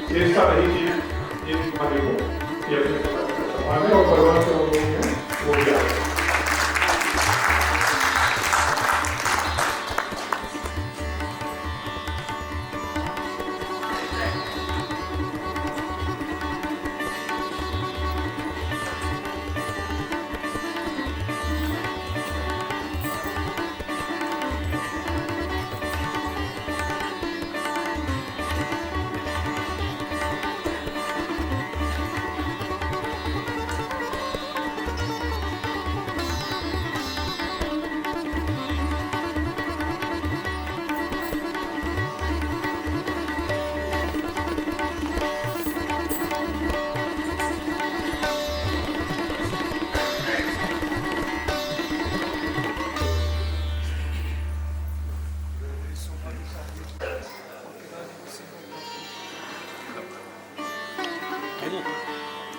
चेष्टा रही थी इन कार्य को ये अपने समाज और परिवार से लोगों ने वो किया।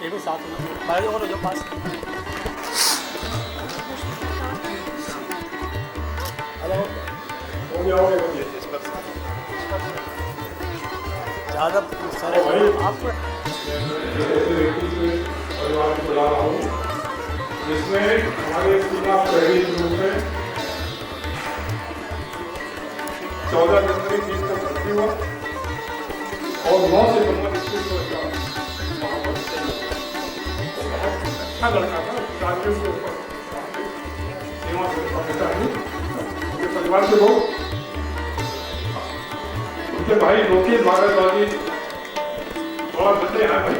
ये भी साथ में बाहर और जो पास हेलो हो गया ज़्यादा सारे आप परिवार को बुला रहा हूँ जिसमें हमारे स्कूल का पहली ग्रुप में 14 जनवरी 30 को भर्ती हुआ और 9 सितंबर 21 को अच्छा लड़का था राज्यों के ऊपर सेवा करता हूँ। उनके परिवार के लोग उनके भाई लोकेश भारद्वाजी थोड़ा बच्चे हैं भाई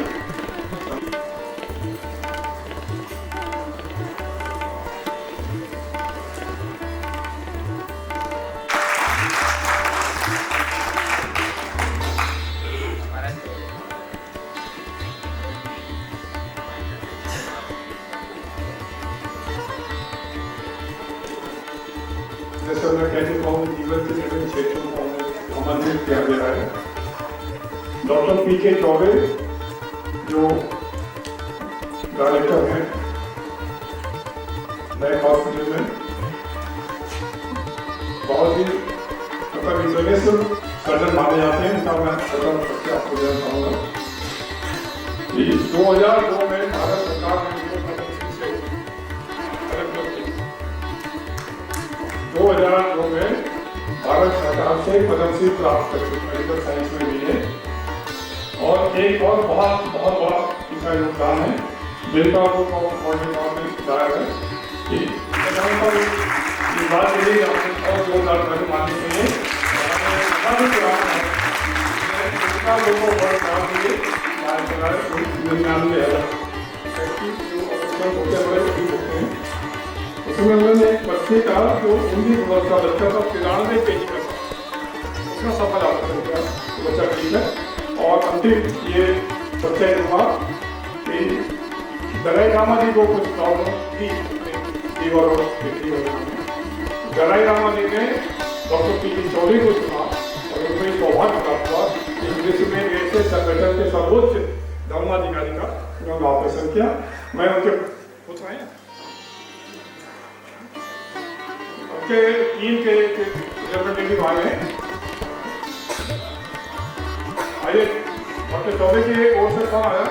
जैसे मैं कहती हूँ जीवन के विभिन्न क्षेत्रों को आमंत्रित किया गया है। Doctor PK. चौबे जो डायरेक्टर हैं नए हॉस्पिटल में, बहुत ही मतलब इंटरनेशनल सर्जन माने जाते हैं। इनका मैं सर्जन करके आपको देना चाहूँगा कि 2002 में भारत सरकार ने 2002 में भारत सरकार से पद्मश्री प्राप्त कर चुके मेडिकल साइंस में भी है। और एक और बहुत बड़ा इनका योगदान है जिनका वो बताया है कि बात यही और जोरदार माननी चाहिए। लोगों को काम दिए 99,000 होते हैं। उसमें मैंने एक बच्चे का जो 19 वर्ष का बच्चा था 93 पेज का उसका सफल आवेदन किया तो बच्चा ठीक है। और अंतिम ये सच्चाई हुआ कि दलाई लामा जी को कुछ प्रॉब्लम थी लीवर और किडनी वगैरह में। दलाई लामा जी ने डॉक्टर पी.के. चौबे को चुना और उनको सौभाग्य प्राप्त हुआ कि विश्व में ऐसे संगठन के सर्वोच्च धर्माधिकारी का उन्होंने ऑपरेशन किया। मैं उनके पूछ रहे हैं के टीम के रिप्रेजेंटेटिव आए हैं। आइए डॉक्टर चौबे की ओर से कौन आया?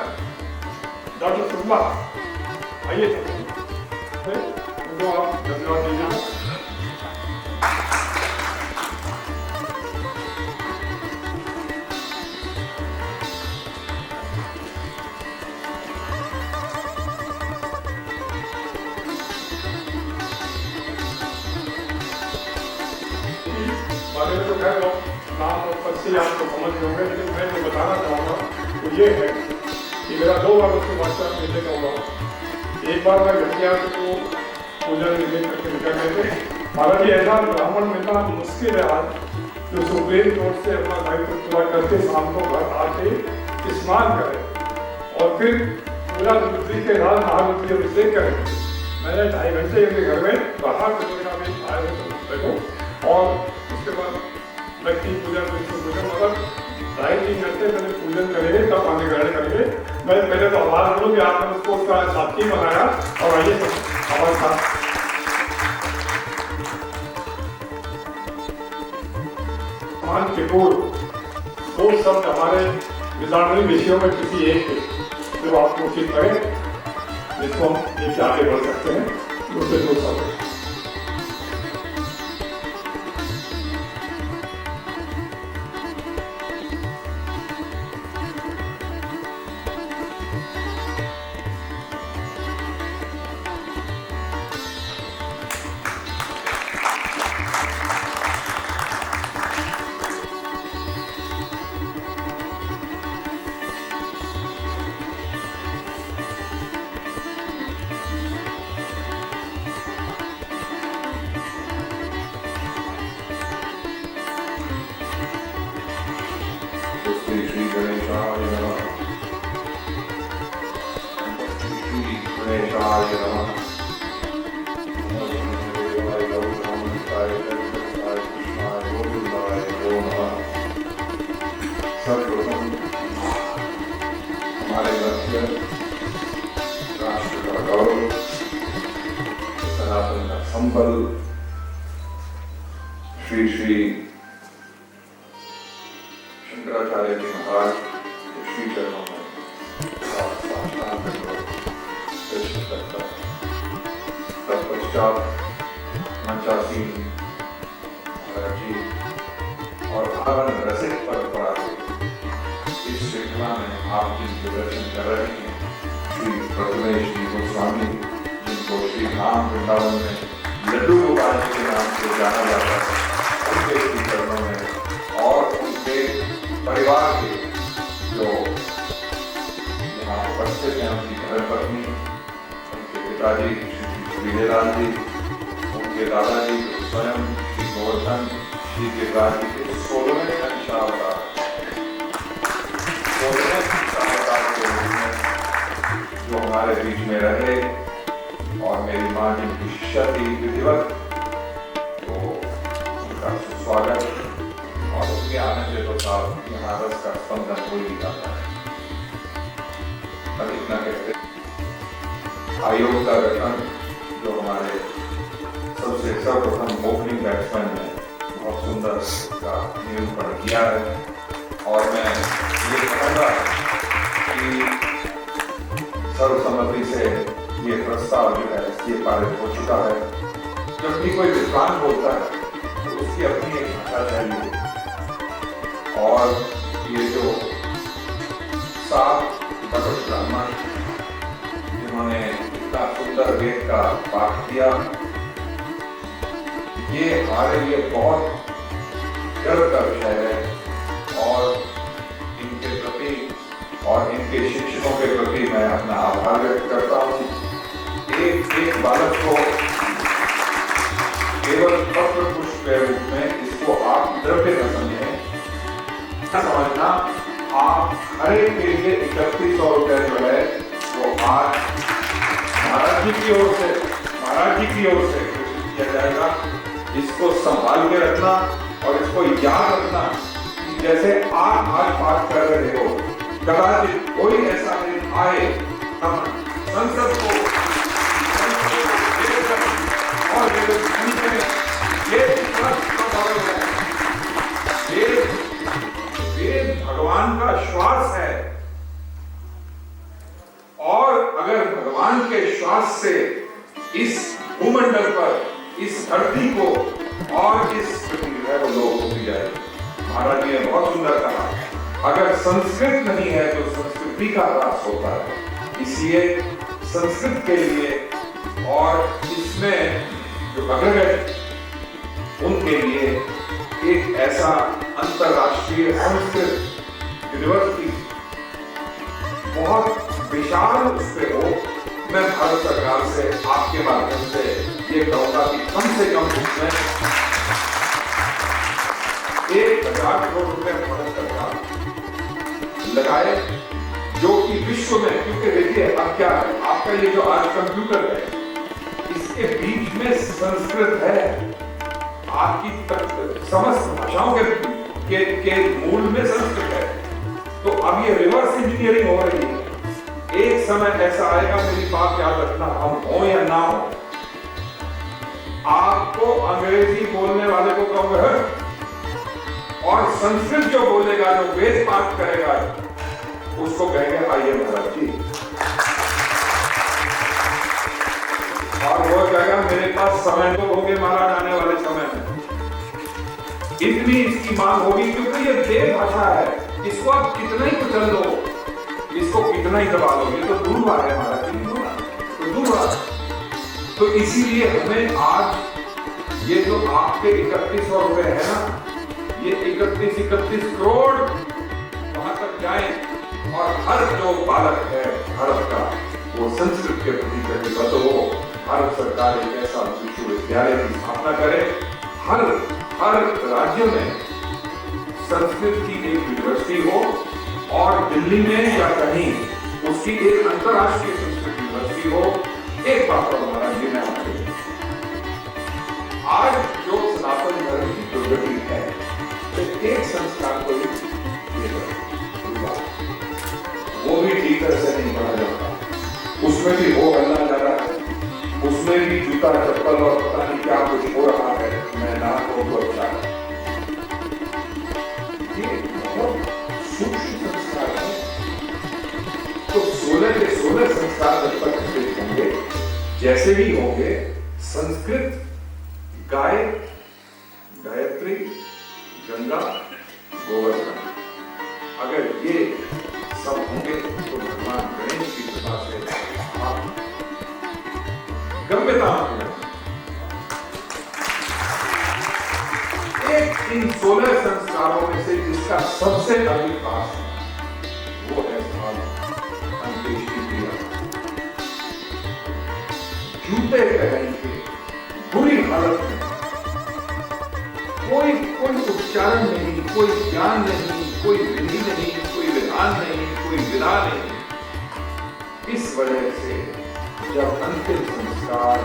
डॉक्टर शुक्ला आइए उनको आप धन्यवाद दीजिए। बारे में तो खैर नाम और पद से आपको समझ होंगे, लेकिन मैं जो बताना चाहूँगा वो ये है कि मेरा 2 बार उसके बादशाह मिलने का हुआ। एक बार मैं घटिया को पूजा निर्णय करके निकल गए थे। हालांकि ऐसा ब्राह्मण मिलना मुश्किल है आज, जो सुप्रीम कोर्ट से अपना दायित्व पूरा करके शाम को घर आके स्नान करें और फिर पूरा रुद्री के रात महारुद्री अभिषेक करें। मैंने 2.5 घंटे उनके घर में बाहर आए देखो और उसके बाद लक्ष्मी पूजन विष्णु पूजन मतलब 2.5-3 घंटे मैंने पूजन करेंगे तब आगे ग्रहण करेंगे। मैं पहले तो आभार करूँ कि आपने उसको उसका साथी बनाया और आइए हमारे साथ मान के पूर्व 2 शब्द हमारे विचारणीय विषयों में किसी एक जो आपको उचित करें जिसको हम नीचे आगे बढ़ सकते हैं दूसरे 2 शब्द। हमारे लक्ष्य राष्ट्र का गौरव, सनातन का संबल, श्री श्री शंकराचार्य जी महाराज के श्री चरणों में तत्पश्चात मंचासीन महाराज जी और आनंद रसिक परंपरा इस श्रृंखला में आप जिनके दर्शन कर रहे हैं श्री प्रथमेश जी गोस्वामी जिनको श्री राम वृंदावन में लड्डू गोपाल जी के नाम से जाना जाता है, उनके श्री चरणों में और उनके परिवार के जो यहाँ उपस्थित हैं उनकी धर्मपत्नी, उनके पिताजी श्री विजयलाल जी, उनके दादाजी स्वयं श्री गोवर्धन जी के दादी के 16वें अंशावतार जो हमारे बीच में रहे और मेरी माँ जिनकी शिष्या थी विधिवत, तो उनका सुस्वागत और उनके आने से तो साहब यहाँ रस का स्पंदन हो ही जाता है। अधिक न कहते आयोग का गठन जो हमारे सबसे सर्वप्रथम ओपनिंग बैट्समैन ने बहुत सुंदर का निरूपण किया है और मैं ये कहूँगा कि सर्वसम्मति से ये प्रस्ताव जो है ये पारित हो चुका है। जब भी कोई विद्वान बोलता है तो उसकी अपनी एक भाषा चाहिए और ये जो 7 बटुक ब्राह्मण जिन्होंने इतना सुंदर वेद का पाठ किया, ये हमारे लिए बहुत गर्व का विषय है और इनके प्रति और इनके शिक्षकों के प्रति मैं अपना आभार व्यक्त करता हूँ। एक बालक को केवल पत्र पुष्प के रूप में इसको आप द्रव्य न समझें, समझना आप हर एक के लिए 3100 रुपए जो है वो आज महाराज जी की ओर से किया जाएगा। इसको संभाल के रखना और इसको याद रखना कि जैसे आप आज पाठ कर रहे हो, कदाचित कोई ऐसा दिन आए हम संसद को और ये भगवान का श्वास है और अगर भगवान के श्वास से इस भूमंडल पर इस धरती को और इस वो लोग होती जाएगी। महाराज जी ने बहुत सुंदर कहा, अगर संस्कृत नहीं है तो संस्कृति का ह्रास होता है। इसलिए संस्कृत के लिए और इसमें जो अग्रगण्य उनके लिए एक ऐसा अंतरराष्ट्रीय संस्कृत यूनिवर्सिटी बहुत विशाल उस पे हो। मैं भारत सरकार से आपके माध्यम से ये कहूंगा कि कम से कम उसमें 1000 करोड़ रुपए भारत सरकार लगाए, जो कि विश्व में, क्योंकि देखिए अब क्या है, आपका ये जो आज कंप्यूटर है, इसके बीच में संस्कृत है, आपकी समस्त भाषाओं के मूल में संस्कृत है। तो अब ये रिवर्स इंजीनियरिंग हो रही है। एक समय ऐसा आएगा, मेरी बात याद रखना, हम हो या ना हो, आपको अंग्रेजी बोलने वाले को कहूंगा, और संस्कृत जो बोलेगा, जो वेद पाठ करेगा, उसको कहेंगे आइए महाराज जी, और वो कहेगा मेरे पास समय तो होंगे महाराज आने वाले समय में। इतनी इसकी मांग होगी, क्योंकि ये देव भाषा है, इसको आप कितना ही कुचल लो, इसको कितना ही दबा लो, ये तो दूरवा है महाराज जी, तो दूरवा। तो इसीलिए हमें आज ये जो आपके 3100 रुपए है ना, ये 31 करोड़ वहां तक जाए, और हर जो बालक है भारत का, वो संस्कृत के प्रति प्रतिबद्ध हो। भारत सरकार एक ऐसा विश्वविद्यालय की स्थापना करे, हर राज्य में संस्कृत की एक यूनिवर्सिटी हो, और दिल्ली में या कहीं उसकी एक अंतरराष्ट्रीय संस्कृत यूनिवर्सिटी हो। एक बात और हमारा ये मैं आपको, आज जो सनातन धर्म की दुर्गति है, एक संस्कार को वो भी ठीक तरह से नहीं पढ़ा जाता, उसमें भी हो हल्ला जा रहा है, उसमें भी जूता चप्पल और पता नहीं क्या कुछ हो रहा है, मैं ना हो तो अच्छा है। ये बहुत सूक्ष्म संस्कार है। तो 16 के 16 संस्कार जब तक होंगे, जैसे भी होंगे, संस्कृत, गाय, गायत्री, गंगा, गोवर्धन, अगर ये सब होंगे तो भगवान गणेश की कृपा से आप गंभीरता एक इन 16 संस्कारों में से जिसका सबसे अधिक पास है, वो है अंत्येष्टि क्रिया। जूते पहन के बुरी हालत में, कोई उच्चारण नहीं, कोई ज्ञान नहीं, कोई विधि नहीं, कोई विधान नहीं, कोई विधा नहीं। इस वजह से जब अंतिम संस्कार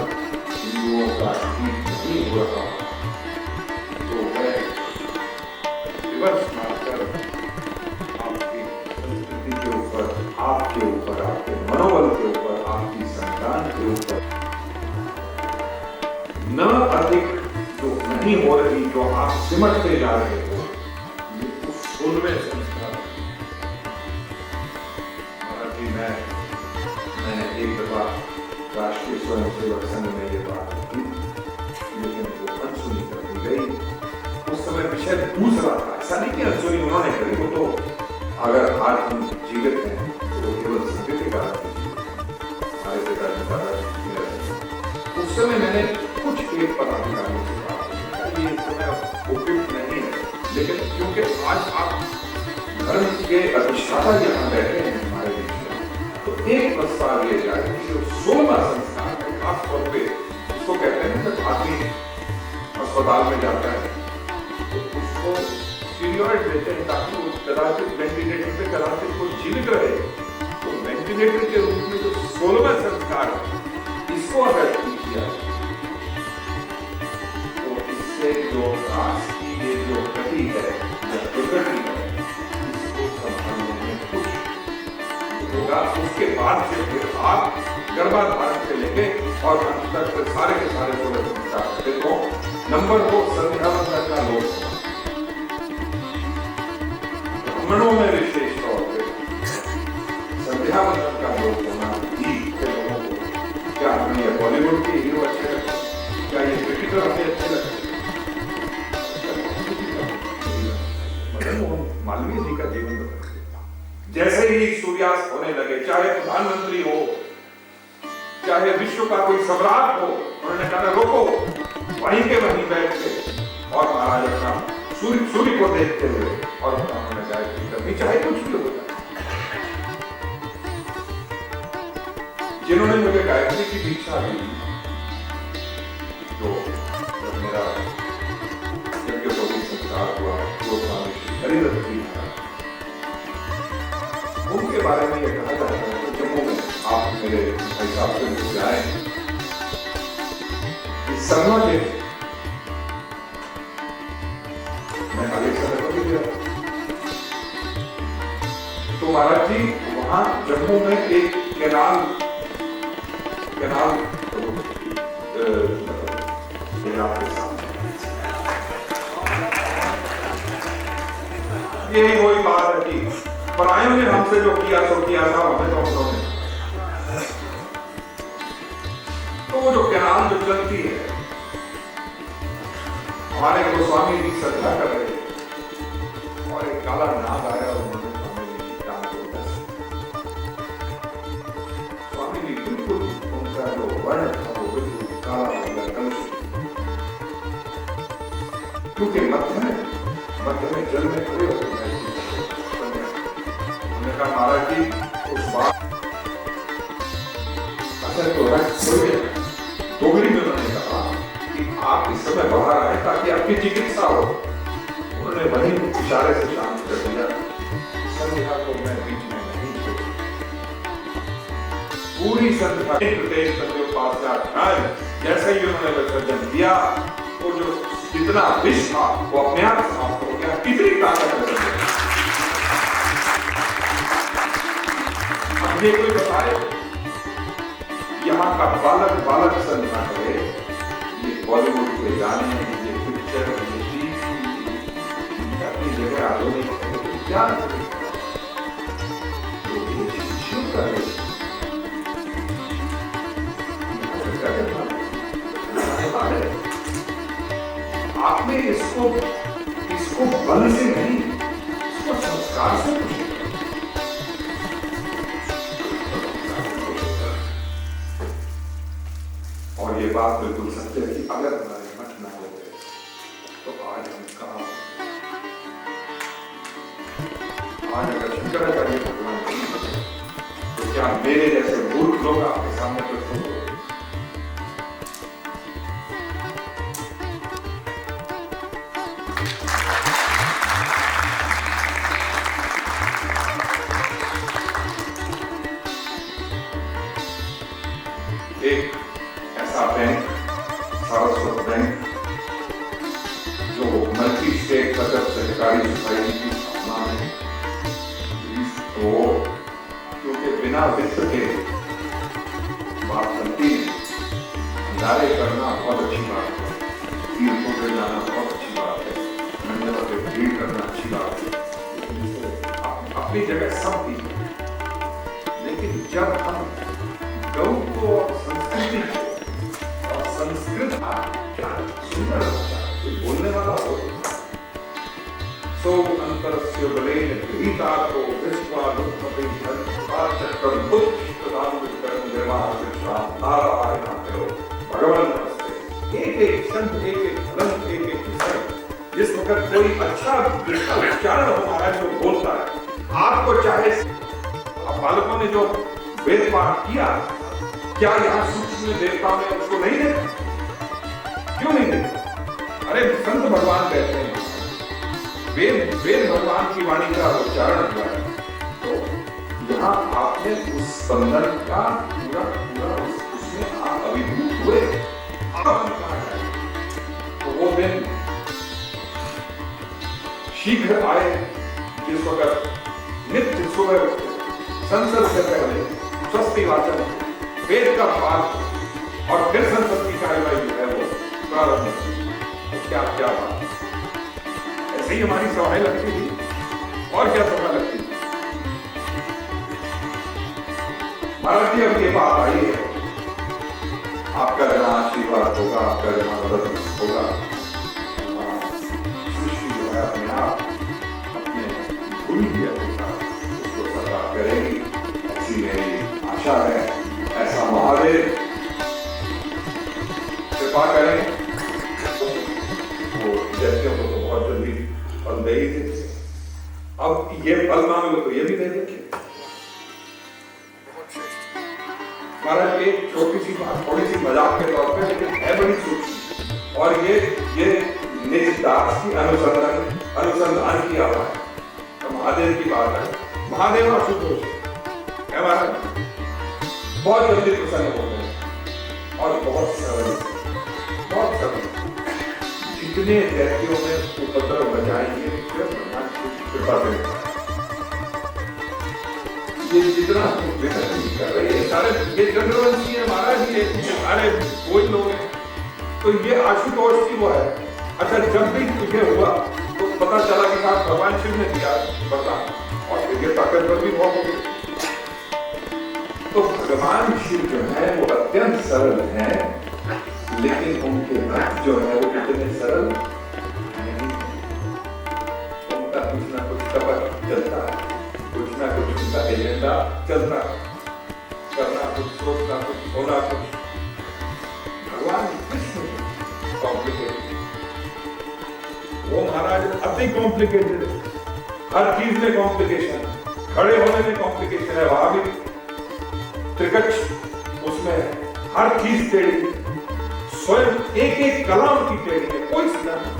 हिंदुओं का ठीक नहीं हो रहा, तो वह रिवर्स मारकर आपकी संस्कृति के ऊपर, आपके ऊपर, आपके मनोबल के ऊपर, आपकी संतान के ऊपर न अधिक जो नहीं हो रही, जो आप सिमटते जा रहे हो, ये उस 16वें संस्कार। महाराज जी, मैंने एक दफा राष्ट्रीय स्वयंसेवक संघ में ये बात की, लेकिन वो अनसुनी कर दी गई। उस समय विषय पूछ रहा था, ऐसा नहीं कि अनसुनी उन्होंने करी, वो तो अगर आज हम जीवित हैं तो केवल संस्कृत के कारण हमारे पिताजी दादाजी। उस समय मैंने कुछ एक पदाधिकारियों से कहा, ये समय उपयुक्त नहीं है, लेकिन क्योंकि आज आप धर्म के अधिष्ठाता यहाँ बैठे हैं हमारे बीच में, तो एक प्रस्ताव ये जाए कि जो 16वां संस्कार है, खास तौर पे इसको कहते हैं जब आदमी अस्पताल में जाता है तो उसको स्टीरॉइड देते हैं ताकि वो कदाचित वेंटिलेटर पे कदाचित वो जीवित रहे। तो वेंटिलेटर के रूप में जो 16वां संस्कार है, इसको अगर किया तो इससे जो रास की ये जो गति है, जो प्रकृति है, इसको संभालने में कुछ होगा। उसके बाद से फिर आप गर्भाधारण से लेके और अंत तक सारे के सारे 16 संस्कार देखो। नंबर 2 संध्या वंदन का लोक, ब्राह्मणों में विशेष तौर पे संध्या वंदन का लोक होना ही लोगों को, क्या हमें ये बॉलीवुड के हीरो अच्छे लगते, क्या ये क्रिकेटर हमें अच्छे लगते, मालवीय जी का जीवन बदल गया। जैसे ही सूर्यास्त होने लगे, चाहे प्रधानमंत्री हो, चाहे विश्व का कोई सम्राट हो, उन्होंने कहा रोको, वहीं के वहीं बैठ के और महाराज अपना सूर्य को देखते हुए और उन्होंने गायत्री करनी, चाहे कुछ भी हो जाए। जिन्होंने मुझे गायत्री की दीक्षा दी, तो जब मेरा यज्ञ संस्कार हुआ उनके बारे में ये कहा जाता है कि जम्मू में आप मेरे भाई साहब से मिल जाए, शर्मा जी मैं आगे समय को भी गया तो महाराज जी वहां जम्मू में एक कैनाल यही वही बात है कि परायों ने हमसे जो किया सो किया था हमें तो उन्होंने तो वो जो कैनाल जो चलती है हमारे गोस्वामी जी श्रद्धा कर रहे थे और एक काला नाग आया और उन्होंने स्वामी जी की टांग को दस स्वामी जी बिल्कुल उनका जो वर्ण था वो बिल्कुल काला हो गया कलुष क्योंकि मध्य में जल में खड़े हो गए उन्होंने कहा महाराज जी उस बात अच्छा तो दोगली में उन्होंने कहा कि आप इस समय बाहर आए ताकि आपकी चिकित्सा हो। उन्होंने वहीं इशारे से शांत कर दिया। संध्या को मैं बीच में नहीं छोड़ी, पूरी संध्या प्रदेश के पास जाकर जैसे ही उन्होंने विसर्जन दिया तो जो जितना विष था वो अपने आप समाप्त हो गया। कितनी ताकत है। अब ये कोई बताए यहाँ का बालक संध्या करे, ये बॉलीवुड के गाने, ये पिक्चर, ये टीवी, अपनी जगह आधुनिक क्या शुरू कर आपने इसको बल से नहीं, इसको संस्कार से कुछ और ये बात बिल्कुल सत्य है कि अगर हमारे मठ ना होते तो आज हम कहाँ, आज अगर शंकराचार्य भगवान नहीं होते तो क्या मेरे जैसे मूर्ख लोग आपके सामने प्रस्तुत होते? एक ऐसा बैंक, सारस्वत बैंक, जो मल्टी स्टेट बचत सहकारी सोसाइटी की स्थापना है, तो क्योंकि बिना वित्त के बात बनती है, भंडारे करना बहुत अच्छी बात है, तीर्थों पे जाना बहुत अच्छी बात है, मंदिरों पे भीड़ करना अच्छी बात है, अपनी जगह सब ठीक है। लेकिन जब हम गौ को संस्कृति और संस्कृत क्या सुंदर कोई बोलने वाला हो सो अंतरस्य बलेन गीताको विश्वानुपति चक्रम पुष्पदान विक्रम निर्माण विश्वास नारायण करो भगवान नमस्ते। एक संत, एक फलन, एक विषय जिस वक्त कोई अच्छा उच्चारण हो महाराज जो बोलता है, आपको चाहे आप बालकों ने जो वेद पाठ किया, क्या यहाँ सूक्ष्म देवता में उसको नहीं देखा? क्यों नहीं देखा? अरे संत भगवान कहते हैं, वेद भगवान की वाणी का उच्चारण हुआ है, तो यहाँ आपने उस स्पंदन का पूरा उसमें आप अभिभूत हुए। अब हम कहाँ जाए? तो वो दिन शीघ्र आए जिस वक्त नित्य सुबह संसद से पहले स्वस्ति वाचन, वेद का पाठ और फिर संसद की कार्यवाही जो है वो प्रारंभ होती है। तो क्या बात, ऐसे ही हमारी सभाएं लगती थी और क्या सभा लगती थी। महाराज जी अब ये बात आई है, आपका जहाँ आशीर्वाद होगा, आपका जहाँ मदद होगा, सृष्टि जो है अपने आप अपने भूल दिया होगा उसको सरकार करेगी, ऐसी मेरी आशा है। ऐसा महादेव कृपा करें, वो दैत्यों को तो बहुत जल्दी फल दे ही देते। अब ये फल मांगे तो ये भी दे देंगे। महाराज एक छोटी सी बात, थोड़ी सी मजाक के तौर पे, लेकिन है बड़ी सूक्ष्म, और ये निज दास की अनुसंधान किया हुआ है। तो महादेव की बात है, महादेव आशुतोष है महाराज, बहुत जल्दी प्रसन्न होते हैं और बहुत सरल, बहुत सरल। जितने व्यक्तियों में उपद्रव बचाएंगे भगवान की कृपा से ये जितना कर रहे हैं सारे, ये चंद्रवंशी है महाराज, ये सारे कोई लोग हैं। तो ये आशुतोष की वो है। अच्छा, जब भी तुझे हुआ तो पता चला कि साहब भगवान शिव ने दिया वरदान और फिर ये ताकतवर भी बहुत हो गई। तो भगवान शिव जो है वो अत्यंत सरल है, लेकिन उनके भक्त जो है वो कितने सरल नहीं। उनका कुछ ना कुछ कपट चलता है, कुछ ना कुछ उनका एजेंडा चलता है, करना कुछ, सोचना कुछ, होना कुछ। भगवान कृष्ण कॉम्प्लिकेटेड, वो महाराज अति कॉम्प्लिकेटेड है। हर चीज में कॉम्प्लिकेशन, खड़े होने में कॉम्प्लिकेशन है, वहां भी त्रिकच, उसमें हर चीज टेढ़ी, स्वयं एक एक कलाम की टेढ़ी है, कोई सीधा नहीं।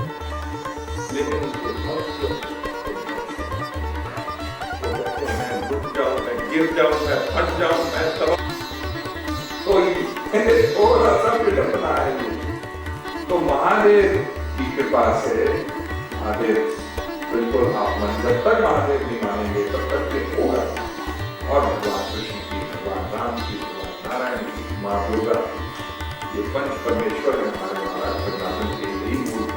लेकिन उनके भक्त मैं रुक जाऊं, मैं गिर जाऊं, मैं फट जाऊं, मैं तब तो थोड़ा सा विडंबना है ये। तो महादेव की कृपा से महादेव बिल्कुल आप मन, जब तक महादेव नहीं मानेंगे तब तक ये होगा। और भगवान कृष्ण की, भगवान राम की, भगवान नारायण की, माँ दुर्गा, ये पंच परमेश्वर है हमारे महाराज प्रज्ञानंद के यही मूल,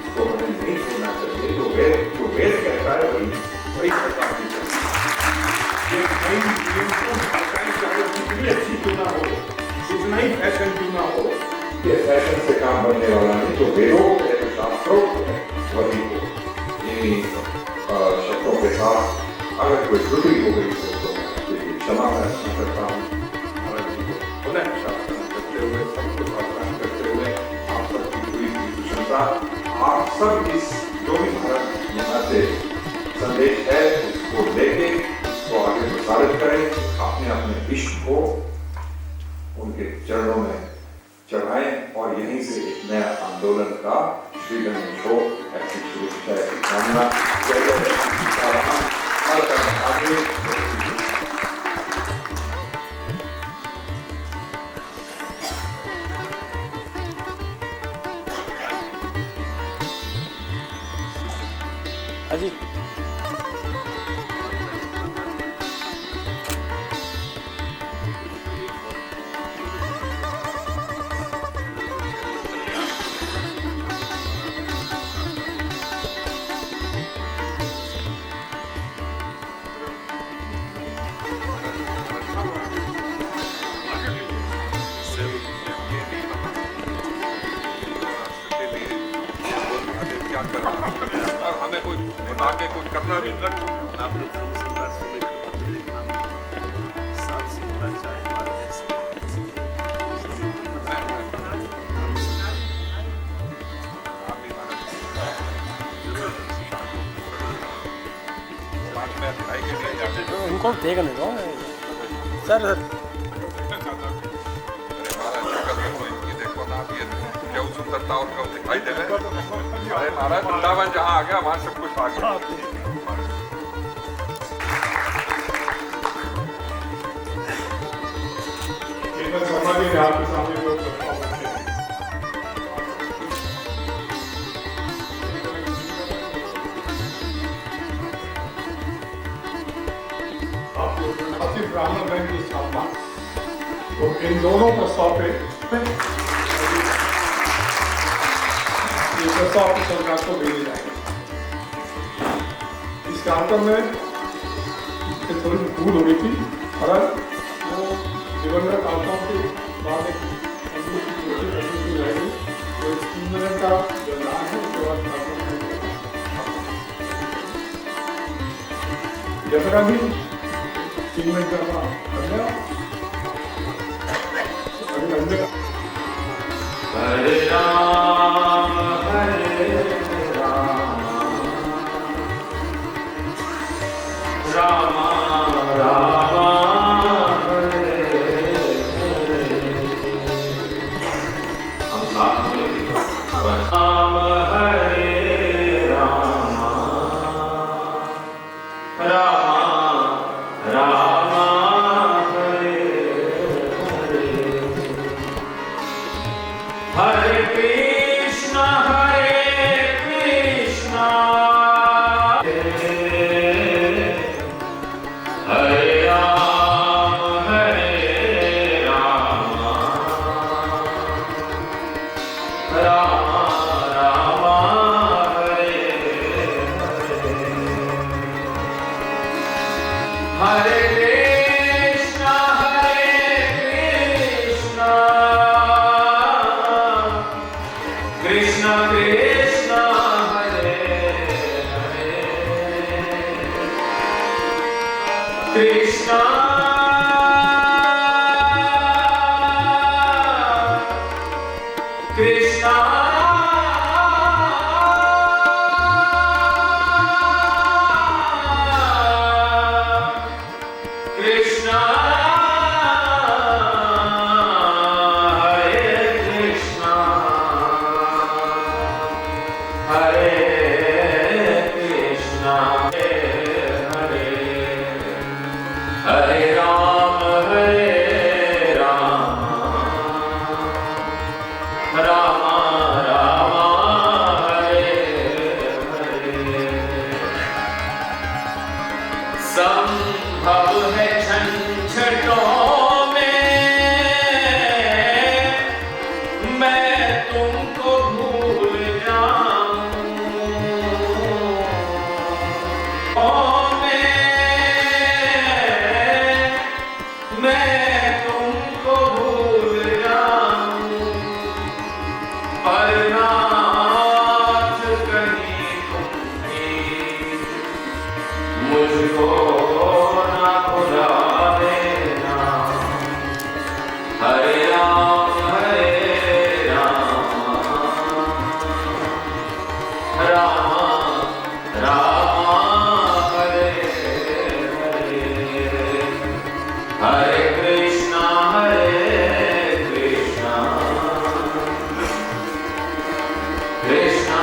इसको हमें नहीं छोड़ना चाहिए। जो वेद कहता है वही करना चाहिए। चाहे जितनी अच्छी क्यों ना हो, जितना ही फैशन क्यों ना हो, ये फैशन से काम बनने वाला नहीं। जो वेदों है, जो शास्त्रों है, वही हो। इन शब्दों के साथ अगर कोई त्रुटि हो गई तो मैं क्षमा प्रार्थना करता हूँ। पुनः शासन करते हुए, सबको प्रार्थना करते हुए, आप सबकी पूरी प्रशंसा, आप सब इस जो भी भारत यहाँ से संदेश है उसको लेके उसको आगे प्रसारित करें, अपने अपने विश्व को उनके चरणों में चढ़ाएं और यहीं से एक नया आंदोलन का श्री गणेश हो, ऐसी शुभेच्छा की कामना। जय जय आगे। अजी हमें कोई बता के कुछ करना भी उनको देखने दो सर। क्या सुंदरता और क्या दिखाई दे रहा है। अरे महाराज वृंदावन जहाँ आ गया वहाँ सब कुछ आ गया। आपके सामने जो ब्राह्मण बैंक की स्थापना, तो इन दोनों प्रस्ताव पे ये प्रस्ताव की सरकार को भेजे जाएंगे। इस कार्यक्रम में थोड़ी भूल हो गई थी, परंतु वो दिवंगत आत्माओं के बाद एक रहेगी, तो इस 3 मिनट का जो नाम है उसके बाद जैसा भी 3 मिनट का हरे राम राम राम हरे राम हरे राम राम कृष्णा संभव है झंझटों में मैं तुमको भूल जाऊं, मैं तुमको भूल जाऊं, पर नाथ कहीं तुम भी मुझको ना भुला देना। हरे राम राम राम हरे हरे, हरे कृष्णा कृष्णा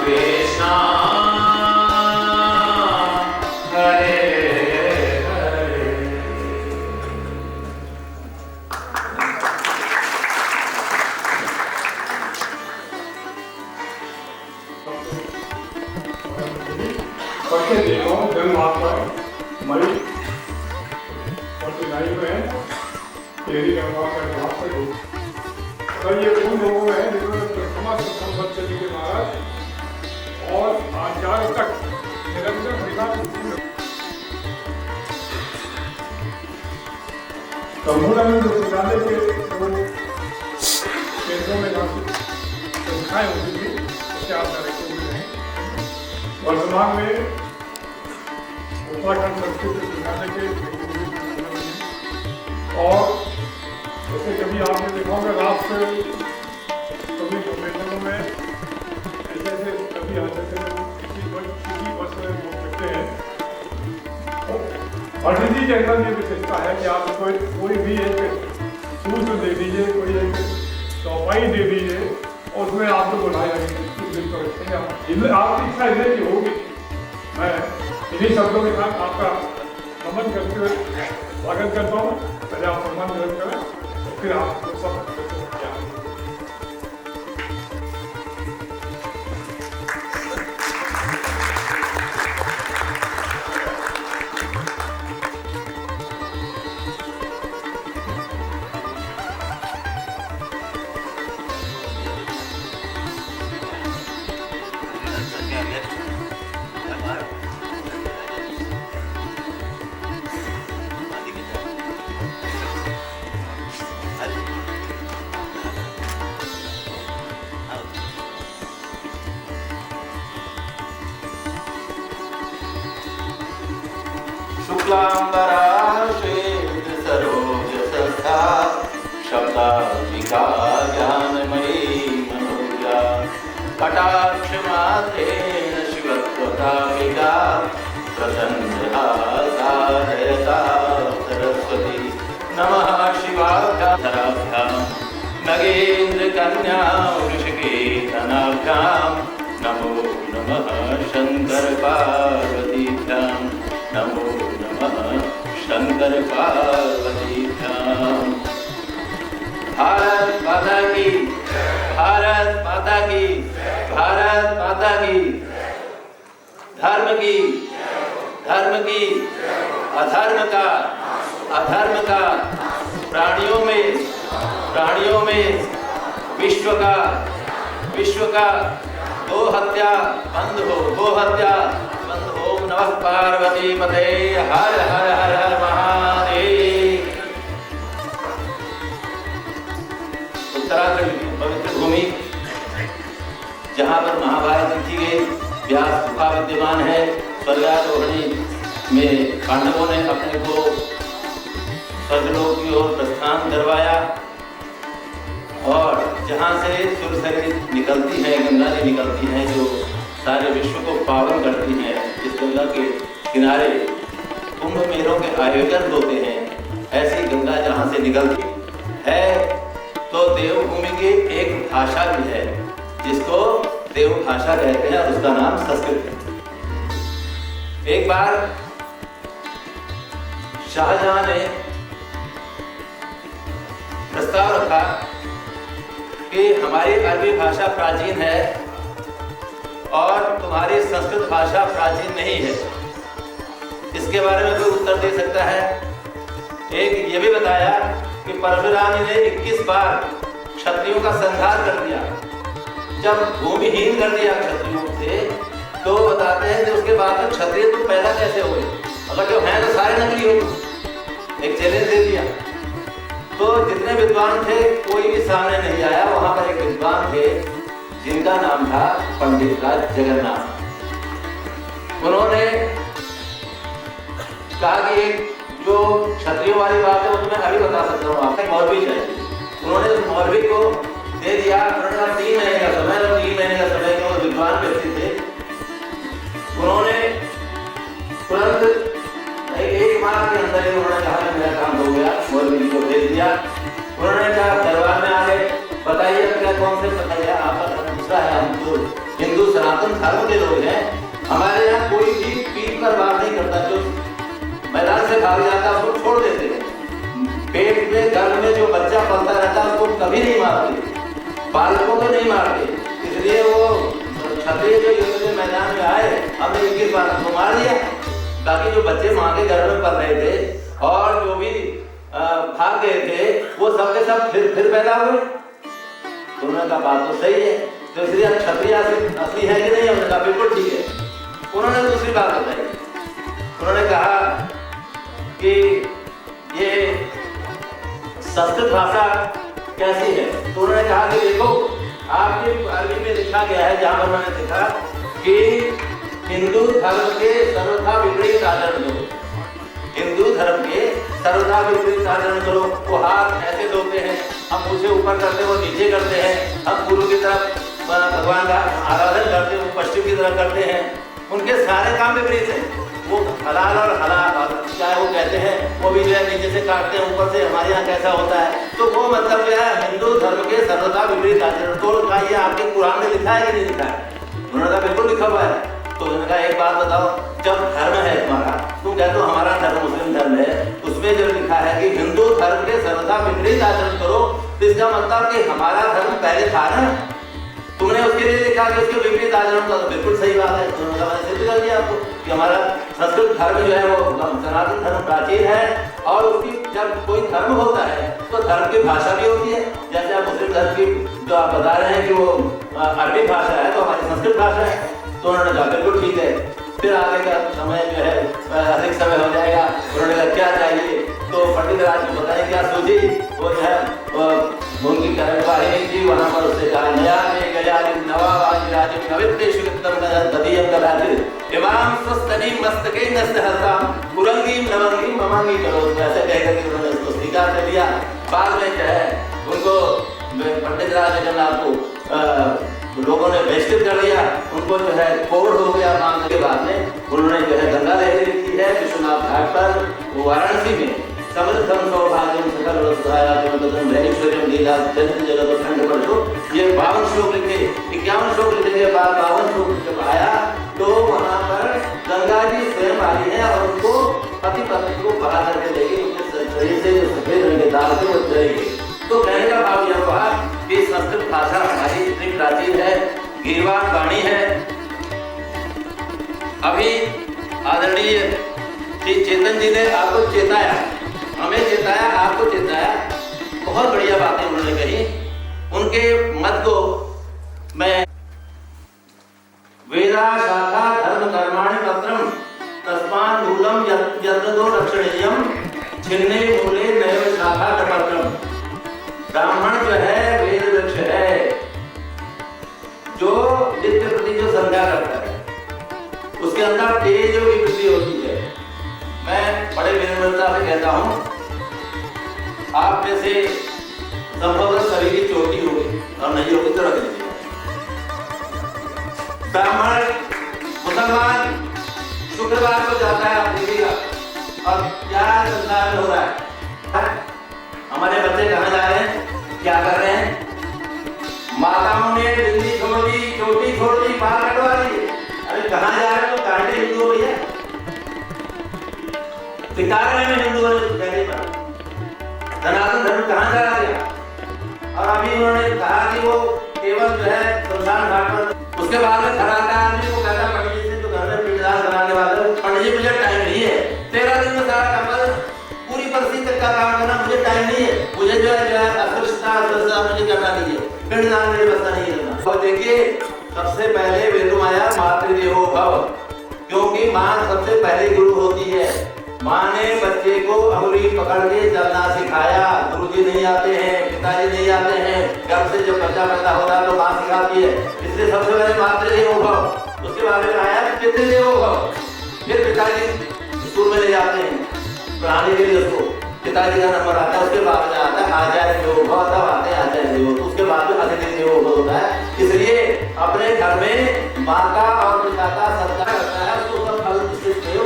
कृष्णा हरे हरे। पढ़ के देखो जन्म आपका मई 49 में तेरी गंगा का जवाब से हो। तो ये उन लोगों में है जिन्होंने प्रथमा संबंध चली के महाराज और आचार्य तक निरंतर हरिनाम संपूर्णानंद विद्यालय के जो केंद्रों में संस्थाएं होती थी उसके आप डायरेक्टर में हैं। वर्तमान में उत्तराखंड संस्कृत विद्यालय के और जैसे कभी आपने देखा होगा राष्ट्र कभी सम्मेलनों में ऐसे ऐसे कभी आ सकते हैं किसी वर्ष में बोल सकते हैं। अतिथि के अंदर ये विशेषता है कि आप कोई भी एक सूत्र दे दीजिए, कोई एक चौपाई दे दीजिए और उसमें आपको बुलाए लगेंगे। आपकी इच्छा इधर की होगी। मैं इन्हीं शब्दों के साथ आपका नमन करते हुए स्वागत करता हूँ। पहले आप सम्मान ग्रहण करें और फिर आपको सब शुक्लांबराशेत सरोजसस्था शब्दात्मिका ज्ञानमयी मनोज्ञा कटाक्षमात्रेण शिवत्वतामिका प्रसन्नहासादयता सरस्वती। नमः शिवाभ्यां नगेन्द्रकन्या ऋषिकेतनाभ्यां नमो नमः शंकर पार्वतीभ्यां नमो शंकर पार्वतीभ्यां। भारत माता की, भारत माता की, भारत माता की। धर्म की, धर्म की, अधर्म का, अधर्म का, प्राणियों में विश्व का, विश्व का गो हत्या बंद हो, गो हत्या बंद हो। नमः पार्वती पते हर हर हर हर महादेव। उत्तराखंड पवित्र भूमि जहाँ पर महाभारत लिखी गई, व्यास गुफा विद्यमान है। स्वर्गारोहणी में पांडवों ने अपने को स्वर्गलोक की ओर प्रस्थान करवाया और जहाँ से सुरसरी निकलती है, गंगा जी निकलती है जो सारे विश्व को पावन करती है। इस गंगा के किनारे कुंभ मेलों के आयोजन होते हैं, ऐसी गंगा जहाँ से निकलती है तो देवभूमि की एक भाषा भी है जिसको देव भाषा कहते हैं, उसका नाम संस्कृत है। एक बार शाहजहां ने प्रस्ताव रखा कि हमारी अरबी भाषा प्राचीन है और तुम्हारी संस्कृत भाषा प्राचीन नहीं है, इसके बारे में कोई उत्तर दे सकता है? एक ये भी बताया कि परशुराम जी ने 21 बार क्षत्रियों का संहार कर दिया, जब भूमिहीन कर दिया क्षत्रियों से, तो बताते हैं कि उसके बाद में क्षत्रिय तो पैदा कैसे हुए, अगर जो हैं तो सारे नकली हो। एक चैलेंज दे दिया, तो जितने विद्वान थे कोई भी सामने नहीं आया। वहां पर एक विद्वान थे जिनका नाम था पंडित राज जगन्नाथ। उन्होंने कहा कि जो क्षत्रियों वाली बात है वो मैं अभी बता सकता हूँ, आपका मौलवी चाहिए। उन्होंने उस मौलवी को दे दिया, उन्होंने कहा 3 महीने का समय, और 3 महीने का समय के वो विद्वान व्यक्ति थे। उन्होंने तुरंत 1 माह के अंदर ही उन्होंने कहा कि मेरा काम हो गया, मौलवी को भेज दिया। उन्होंने कहा दरबार में आ गए, बताइए क्या कौन से बताइए, आपका दूसरा है, हम तो हिंदू सनातन धर्म के लोग हैं, हमारे यहाँ कोई भी पीठ पर बात नहीं करता, जो मैदान से भाग जाता है उसको छोड़ देते हैं, पेट में गर्भ में जो बच्चा पलता रहता है उसको कभी नहीं मारते, बालकों को नहीं मारते। इसलिए वो क्षत्रिय जो युद्ध के मैदान में आए, हमने 21 बार को मार दिया, बाकी जो बच्चे माँ के गर्भ में पल रहे थे और जो भी भाग गए थे वो सब के सब फिर पैदा हुए। उन्होंने कहा बात तो सही है, तो इसलिए क्षत्रिय असली है कि नहीं? उन्होंने कहा बिल्कुल ठीक है। उन्होंने दूसरी बात बताई, उन्होंने कहा कि ये संस्कृत भाषा कैसी है? तो उन्होंने कहा कि देखो आपके अरबी में लिखा गया है, जहां पर मैंने देखा कि हिंदू धर्म के सर्वथा विपरीत आचरण करो, हिंदू धर्म के सर्वथा विपरीत आचरण करो। वो हाथ ऐसे धोते हैं, हम उसे ऊपर करते हैं, वो नीचे करते हैं, हम गुरु की तरफ भगवान का आराधन करते हैं, वो पश्चिम की तरफ करते हैं, उनके सारे काम विपरीत हैं। वो हलाल और हलाल चाहे वो कहते हैं, वो भी जो है नीचे से काटते हैं, ऊपर से हमारे यहाँ कैसा होता है। तो वो मतलब जो है हिंदू धर्म के सर्वथा विपरीत आचरण। तो कहा ये आपके कुरान में लिखा है कि नहीं लिखा है? उन्होंने कहा बिल्कुल लिखा हुआ है। तो उन्होंने कहा एक बात बताओ, जब धर्म है तुम्हारा, तुम कहते हो हमारा धर्म मुस्लिम धर्म है, उसमें जब लिखा है कि हिंदू धर्म के सर्वथा विपरीत आचरण करो, तो इसका मतलब कि हमारा धर्म पहले था ना, तुमने उसके लिए लिखा कि उसके विपरीत आचरण करो। बिल्कुल सही बात है, तो उन्होंने मैंने सिद्ध कर दिया आपको कि हमारा संस्कृत धर्म जो है वो सनातन धर्म प्राचीन है, और उसकी जब कोई धर्म होता है तो धर्म की भाषा भी होती है। जैसे आप मुस्लिम धर्म की जो आप बता रहे हैं कि वो अरबी भाषा है, तो हमारी संस्कृत भाषा है। तो उन्होंने कहा बिल्कुल ठीक है। फिर आगे का समय जो है अधिक समय हो जाएगा, उन्होंने कहा क्या चाहिए? तो पंडित राज को बताएं क्या सूझी, वो जो है उनकी कार्यवाही थी, वहाँ पर उससे कहा नया में गया नवाज राज नवित्य शुक्तम ददीयम कदाचित इमाम स्वस्तनी मस्तके नस्तहसा पुरंगीम नवंगीम ममांगी करो। ऐसे कहकर के उन्होंने उसको स्वीकार कर लिया। बाद में जो है उनको पंडित राज जगन्नाथ को लोगों ने बहिष्कृत कर दिया, उनको जो है कोविड हो गया। मांगने के बाद में उन्होंने जो है गंगा लहरी लिखी है विश्वनाथ घाट पर वाराणसी में, समृद्धम सौभाग्यम सकल रसधाया जगतम भैश्वर्यम लीला जगत जगत खंड पर जो ये 52 श्लोक लिखे, 51 श्लोक लिखे के बाद 52 श्लोक जब आया तो वहाँ पर गंगा जी स्वयं आई है और उनको पति पत्नी को बाहर करके ले गई, उनके शरीर से जो सफेद रंग के दाग थे वो चले गए। तो कहने का भाव यह हुआ कि संस्कृत भाषा हमारी इतनी प्राचीन है, गीर्वाण वाणी है। अभी आदरणीय श्री चेतन जी ने आपको चेताया, हमें चेताया, आपको चेताया, बहुत बढ़िया बातें उन्होंने कही। उनके मत को मैं वेदा शाखा धर्म कर्माणि पत्रम तस्मात् मूलम यत्रो रक्षणीयम छिन्ने मूले नैव शाखा पत्रम। ब्राह्मण जो है वेद वृक्ष है, जो नित्य प्रति जो संध्या करता है, उसके अंदर तेज की वृद्धि होती है। मैं बड़े विनम्रता से कहता हूँ, आप में से संभवतः सभी की चोटी होगी और नहीं होगी तो रख लीजिए। ब्राह्मण मुसलमान शुक्रवार को जाता है, आप देखिएगा और क्या संसार में हो रहा है? हमारे बच्चे कहाँ जा रहे हैं, क्या कर रहे हैं? माताओं ने बिंदी छोड़ दी, चोटी छोड़ दी, बाल कटवा दी। अरे कहाँ जा रहे हो? कांटे हिंदू भैया सिखा रहे हैं हिंदुओं ने कहने पर सनातन धर्म कहाँ जा रहा है? और अभी उन्होंने कहा कि वो केवल जो है शमशान घाट पर, उसके बाद में खड़ा था आदमी को कहता पंडित जी से तो घर में पिंडदान कराने वाले, पंडित जी मुझे टाइम नहीं है, 13 दिन में सारा काम, पूरी बरसी तक का काम करना मुझे टाइम नहीं है, मुझे जो है अस्पृश्यता मुझे करना नहीं है, पिंडदान मेरे बस नहीं करना। और देखिए सबसे पहले वेदों आया मातृदेवो भव, क्योंकि माँ सबसे पहले गुरु होती है। माँ ने बच्चे को अंगुली पकड़ के चलना सिखाया। गुरुजी नहीं आते हैं, पिताजी नहीं आते हैं, घर से जब बच्चा पैदा होता है तो माँ सिखाती है। इसलिए सबसे पहले मातृदेवो भव, उसके बाद में आया पितृदेवो भव, फिर पिताजी स्कूल में ले जाते हैं पढ़ाने के लिए उसको, पिताजी का नंबर आता है, उसके बाद में आता है आचार्य देवो भव, तब आते हैं आचार्य देवो, उसके बाद में अतिथि देवो भव होता है। इसलिए अपने घर में माँ का और पिता का सत्कार करता है, उसको सब फल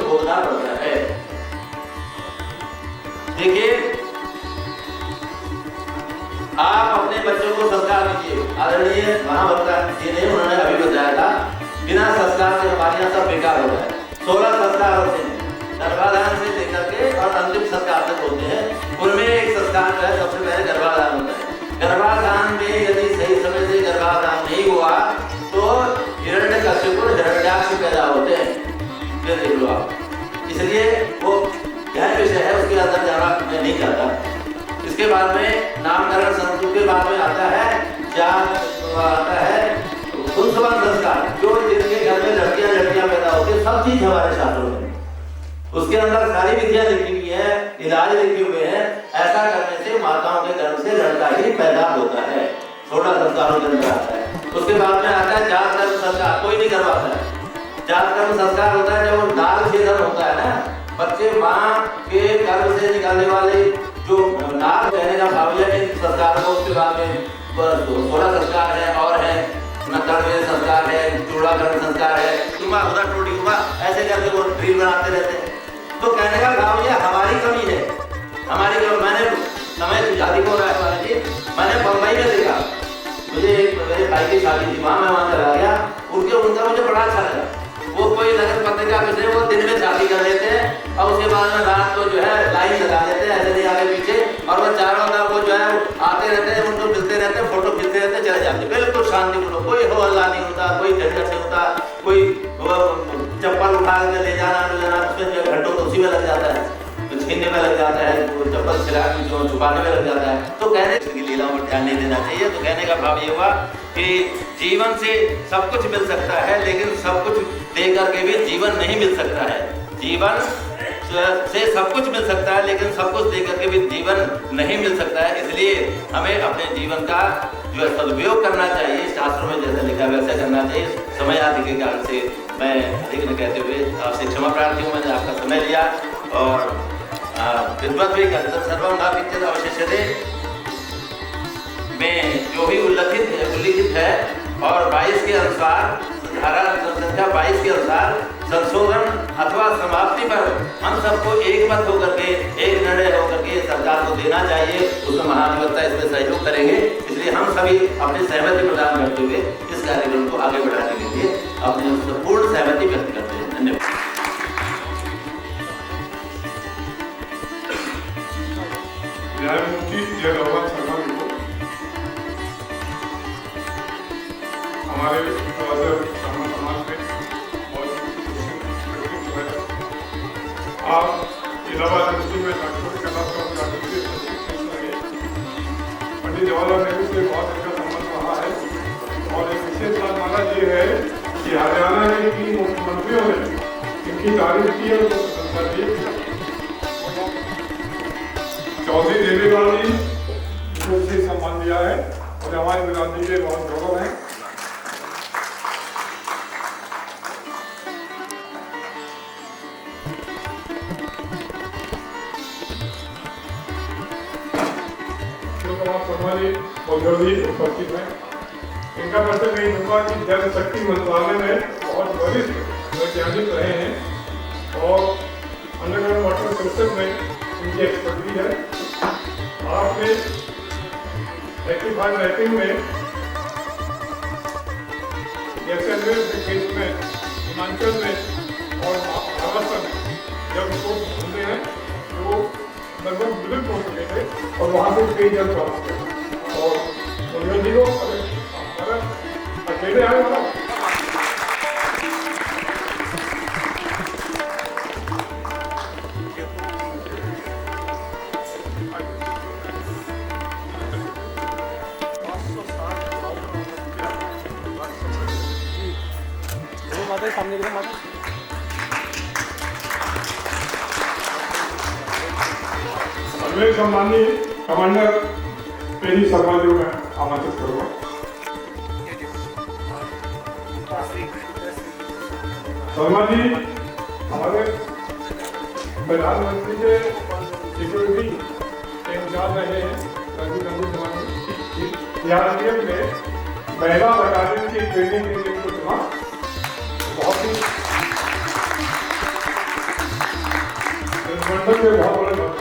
भोगना पड़ता है। देखिए आप अपने बच्चों को संस्कार दीजिए। आदरणीय महावक्ता जी ने उन्होंने अभी बताया था बिना संस्कार के हमारे यहाँ सब बेकार होता है। 16 संस्कार होते हैं, गर्भाधान से लेकर के और अंतिम संस्कार तक होते हैं। उनमें एक संस्कार जो है सबसे पहले गर्भाधान होता है। गर्भाधान में यदि सही समय से गर्भाधान नहीं हुआ तो हिरण्यकश्यप और हिरण्याक्ष पैदा होते हैं, ये देख लो आप। इसलिए वो गहन विषय है, उसके अंदर जाना मैं नहीं चाहता। इसके बाद में नामकरण संस्कृत के बाद में आता है पुंसवन संस्कार, जो जिनके घर में लड़कियां पैदा होती है, सब चीज हमारे शास्त्रों में, उसके अंदर सारी विधियां लिखी हुई है, इलाज लिखे हुए हैं। ऐसा करने से माताओं के गर्भ से लड़का ही पैदा होता है। 16 संस्कारों के अंदर आता है। उसके बाद में आता है जात कर्म संस्कार, कोई नहीं करवाता है। जात कर्म संस्कार होता है जब नाल छेदन होता है ना, बच्चे माँ के गर्भ से निकलने वाले जो नाक कहने का भाव है, इन संस्कारों को उसके बाद में 16 संस्कार है और है नकड़वे संस्कार है, चूड़ाकरण संस्कार है, टुमा हुआ टोटी हुआ, ऐसे करके वो ड्रिल बनाते रहते हैं। तो कहने का भाव ये हमारी कमी है, हमारी कमी। मैंने समय शादी को रहा है जी, मैंने बम्बई में देखा, मुझे एक मेरे भाई की शादी थी, वहाँ मैं वहाँ चला गया, उनका मुझे बड़ा अच्छा लगा। वो कोई नगर पत्रिका में वो दिन में शादी कर लेते हैं और उसके बाद में रात को जो है लाइन लगा देते हैं, ऐसे नहीं आगे पीछे, और वो चारों तरफ वो जो है आते रहते हैं, उनको मिलते रहते हैं, फोटो खींचते रहते हैं, चले जाते हैं। बिल्कुल शांतिपूर्ण, कोई हो हल्ला नहीं होता, कोई झंझट नहीं होता, कोई चप्पल उठा के ले जाना उसमें जो घंटों तो उसी में लग जाता है, छीनने में लग जाता है, चप्पल छिला जो छुपाने में लग जाता है। तो कहने की लीलाओं पर ध्यान नहीं देना चाहिए। तो कहने का भाव ये हुआ कि जीवन से सब कुछ मिल सकता है, लेकिन सब कुछ दे करके भी जीवन नहीं मिल सकता है। जीवन से सब कुछ मिल सकता है, लेकिन सब कुछ दे करके भी जीवन नहीं मिल सकता है। इसलिए हमें अपने जीवन का जो है सदुपयोग करना चाहिए, शास्त्रों में जैसा लिखा है वैसा करना चाहिए। समय आदि के कारण से मैं अधिक न कहते हुए आपसे क्षमा प्रार्थी हूँ, मैंने आपका समय लिया। और विद्वत भी सर्वम भावित अवशिष्यते में जो भी उल्लिखित है और 22 के अनुसार, धारा संख्या 22 के अनुसार संशोधन अथवा समाप्ति पर हम सबको एक मत होकर के, एक निर्णय होकर के सरकार को देना चाहिए। उसमें महाधिवक्ता इसमें सहयोग करेंगे। इसलिए हम सभी अपनी सहमति प्रदान करते हुए इस कार्यक्रम को आगे बढ़ाने के लिए अपनी पूर्ण सहमति व्यक्त करते हैं। धन्यवाद। न्यायमूर्ति जयगोपाल शर्मा जी को हमारे समाज में आप इलाहाबाद यूनिवर्सिटी में डॉक्टरी करना पंडित जवाहरलाल नेहरू से बहुत अच्छा संबंध रहा है। और एक विशेष बात माना ये है कि हरियाणा के 3 मुख्यमंत्रियों ने इनकी तारीफ की है, उनको प्रशंसा की। चौधरी देवेगौड़ा जी को से सम्मान दिया है और हमारे बिरादरी के बहुत गौरव है। उपस्थित है। इनका परिचय नहीं दूंगा कि जल शक्ति मंत्रालय में बहुत वरिष्ठ वैज्ञानिक रहे हैं और अंडरग्राउंड वाटर सिस्टम में उनकी एक्सपर्टीज है। आपने रेक्टिफायर रैपिंग में जैसलमेर के केस में, हिमाचल में और महाराष्ट्र में जब रिपोर्ट होते हैं तो लगभग विलुप्त हो चुके थे और वहाँ से पेयजल प्राप्त किया और उन्होंने जी को अकेले आए वाला सामने की माता अगले सम्मानी कमांडर पेरी शर्मा जी मैं आमंत्रित करूँगा। शर्मा जी हमारे प्रधानमंत्री के सिक्योरिटी के इंचार्ज रहे हैं। राजीव गांधी सीआरपीएफ में महिला बटालियन की ट्रेनिंग के लिए उनको चुना। बहुत ही मंडल के बहुत बड़े बात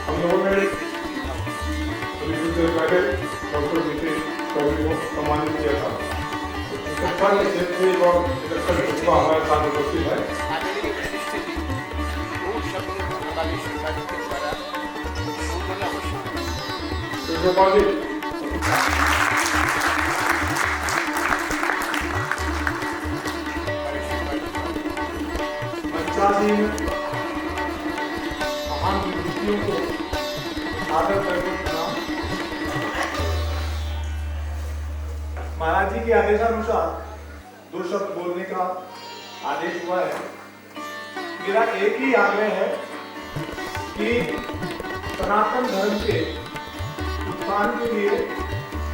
हम लोगों ने पहले डॉक्टर बीते चौधरी को सम्मानित किया था। हमारे साथ उपस्थित है। महान विभूतियों को आदर करके महाराज जी के आदेशानुसार 2 शब्द बोलने का आदेश हुआ है। मेरा एक ही आग्रह है कि सनातन धर्म के उत्थान के लिए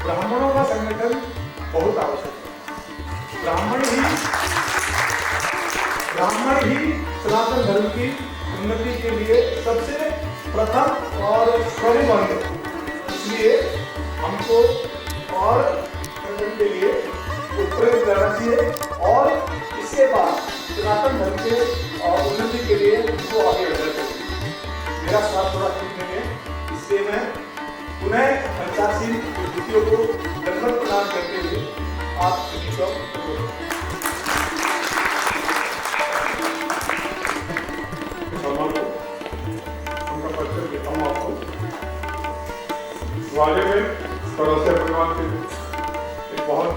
ब्राह्मणों का संगठन बहुत आवश्यक है। ब्राह्मण ही सनातन धर्म की उन्नति के लिए सबसे प्रथम और स्वर्णिम अंग है। इसलिए हमको और के लिए उत्प्रेरित करना चाहिए और इसके बाद सनातन धर्म के उन्नति के लिए उसको आगे बढ़ना चाहिए। मेरा स्वास्थ्य थोड़ा ठीक नहीं है, इसलिए मैं पुनः पंचासी विभूतियों को दंडवत प्रदान करते हुए आप सभी को उनका परिचय देता हूँ आपको। वाले में सदस्य परिवार के बहुत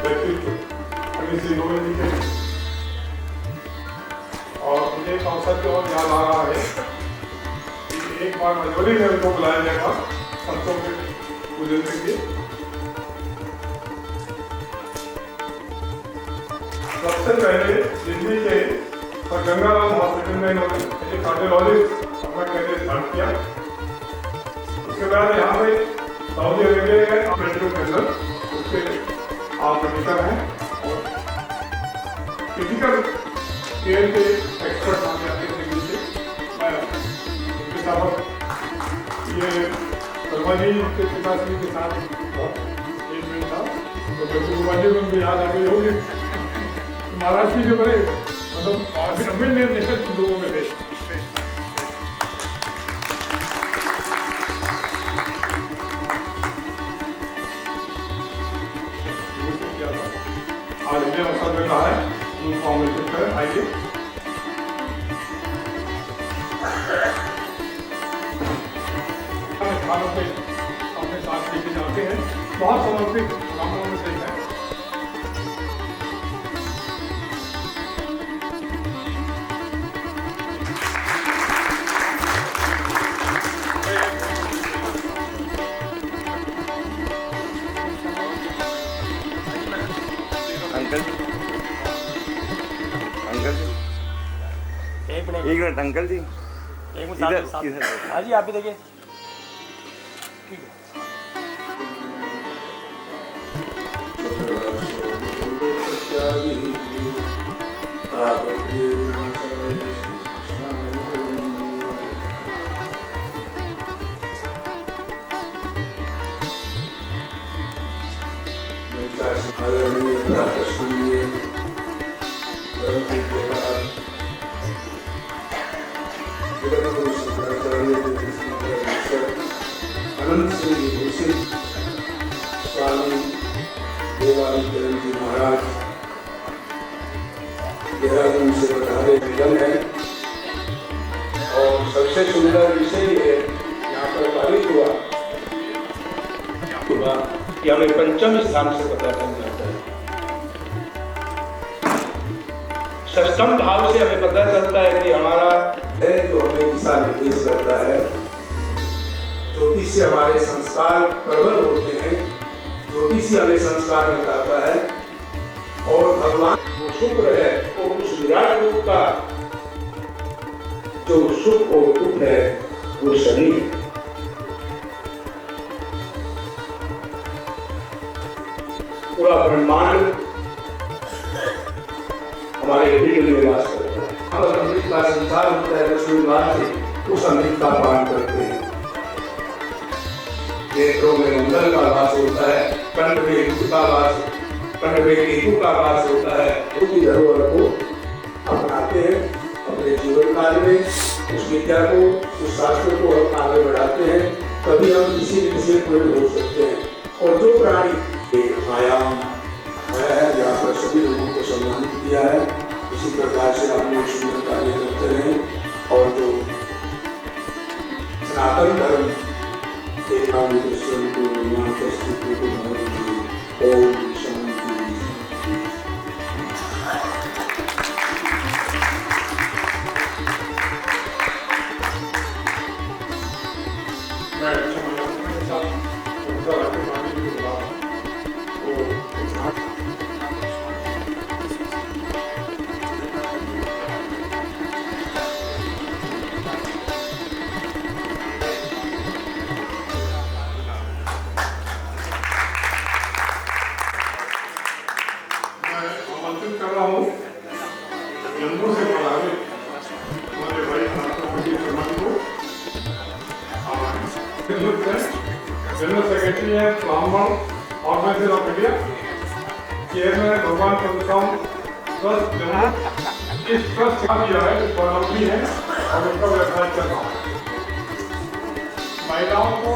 व्यक्तित्व श्री गोविंद जी के और मुझे एक अवसर की और याद आ रहा है कि एक बार मजबूरी में उनको बुलाया गया था संतों के पूजन के लिए। सबसे पहले दिल्ली के गंगाराम हॉस्पिटल में इन्होंने एक कार्डियोलॉजिस्ट अपना कैरियर स्टार्ट किया। उसके बाद यहाँ पे सऊदी अरेबिया के ऑपरेटिव के अंदर आप मेडिकल हैं और फिजिकल केयर के एक्सपर्ट माने जाते हैं दिल्ली से। उनके साथ ये शर्मा जी उनके पिताश्री के साथ बहुत एक मिनट था तो शर्मा जी उनको याद आ गई होगी। महाराष्ट्र के बड़े मतलब अभिनंदन नेशनल लोगों में थे। आज इन्हें अवसर मिल रहा है उनको आमंत्रित करें। आइए खानों पे अपने साथ लेके जाते हैं। बहुत समर्पित ब्राह्मणों में से है। एक मिनट अंकल जी, एक मिनट हाँ जी आप भी देखिए। ठीक है अनंत श्री भूषित स्वामी देवानंद जी महाराज देहरादून से पधारे मिलन है और सबसे सुंदर विषय है यहाँ पर पारित हुआ कि हमें पंचम स्थान से पता चल जाता है। षष्ठम भाव से हमें पता चलता है कि हमारा है जो हमें दिशा निर्देश करता है। ज्योतिष से हमारे संस्कार प्रबल होते हैं, ज्योतिष से हमें संस्कार बताता है और भगवान वो शुक्र है और उस विराट रूप का जो सुख और दुख है वो शनि है। पूरा ब्रह्मांड हमारे हृदय में वास करता है। अगर अमृत का संसार होता है रसोईवाद से उस अमृत का पान करते हैं। नेत्रों में मंगल का वास होता है, कंठ में दुख का वास, कंठ में केतु का वास होता है। उसी धरोहर को अपनाते हैं अपने जीवन काल में, उस विद्या को, उस शास्त्र को हम आगे बढ़ाते हैं, तभी हम किसी भी विषय पूर्ण हो सकते हैं। और जो प्राणी आयाम आया है जहाँ पर सभी लोगों को सम्मानित किया है, इसी प्रकार से हम लोग सुंदर कार्य करते रहें और जो सनातन धर्म एक नाम कृष्ण को यहाँ पर स्थिति को ओम शांति। जनरल सेक्रेटरी है ब्राह्मण ऑर्गेनाइजेशन ऑफ इंडिया, चेयरमैन भगवान चंद्रकांत ट्रस्ट जम्मू। इस ट्रस्ट का दिया है बराबरी है और उनका व्यवसाय चल रहा है। महिलाओं को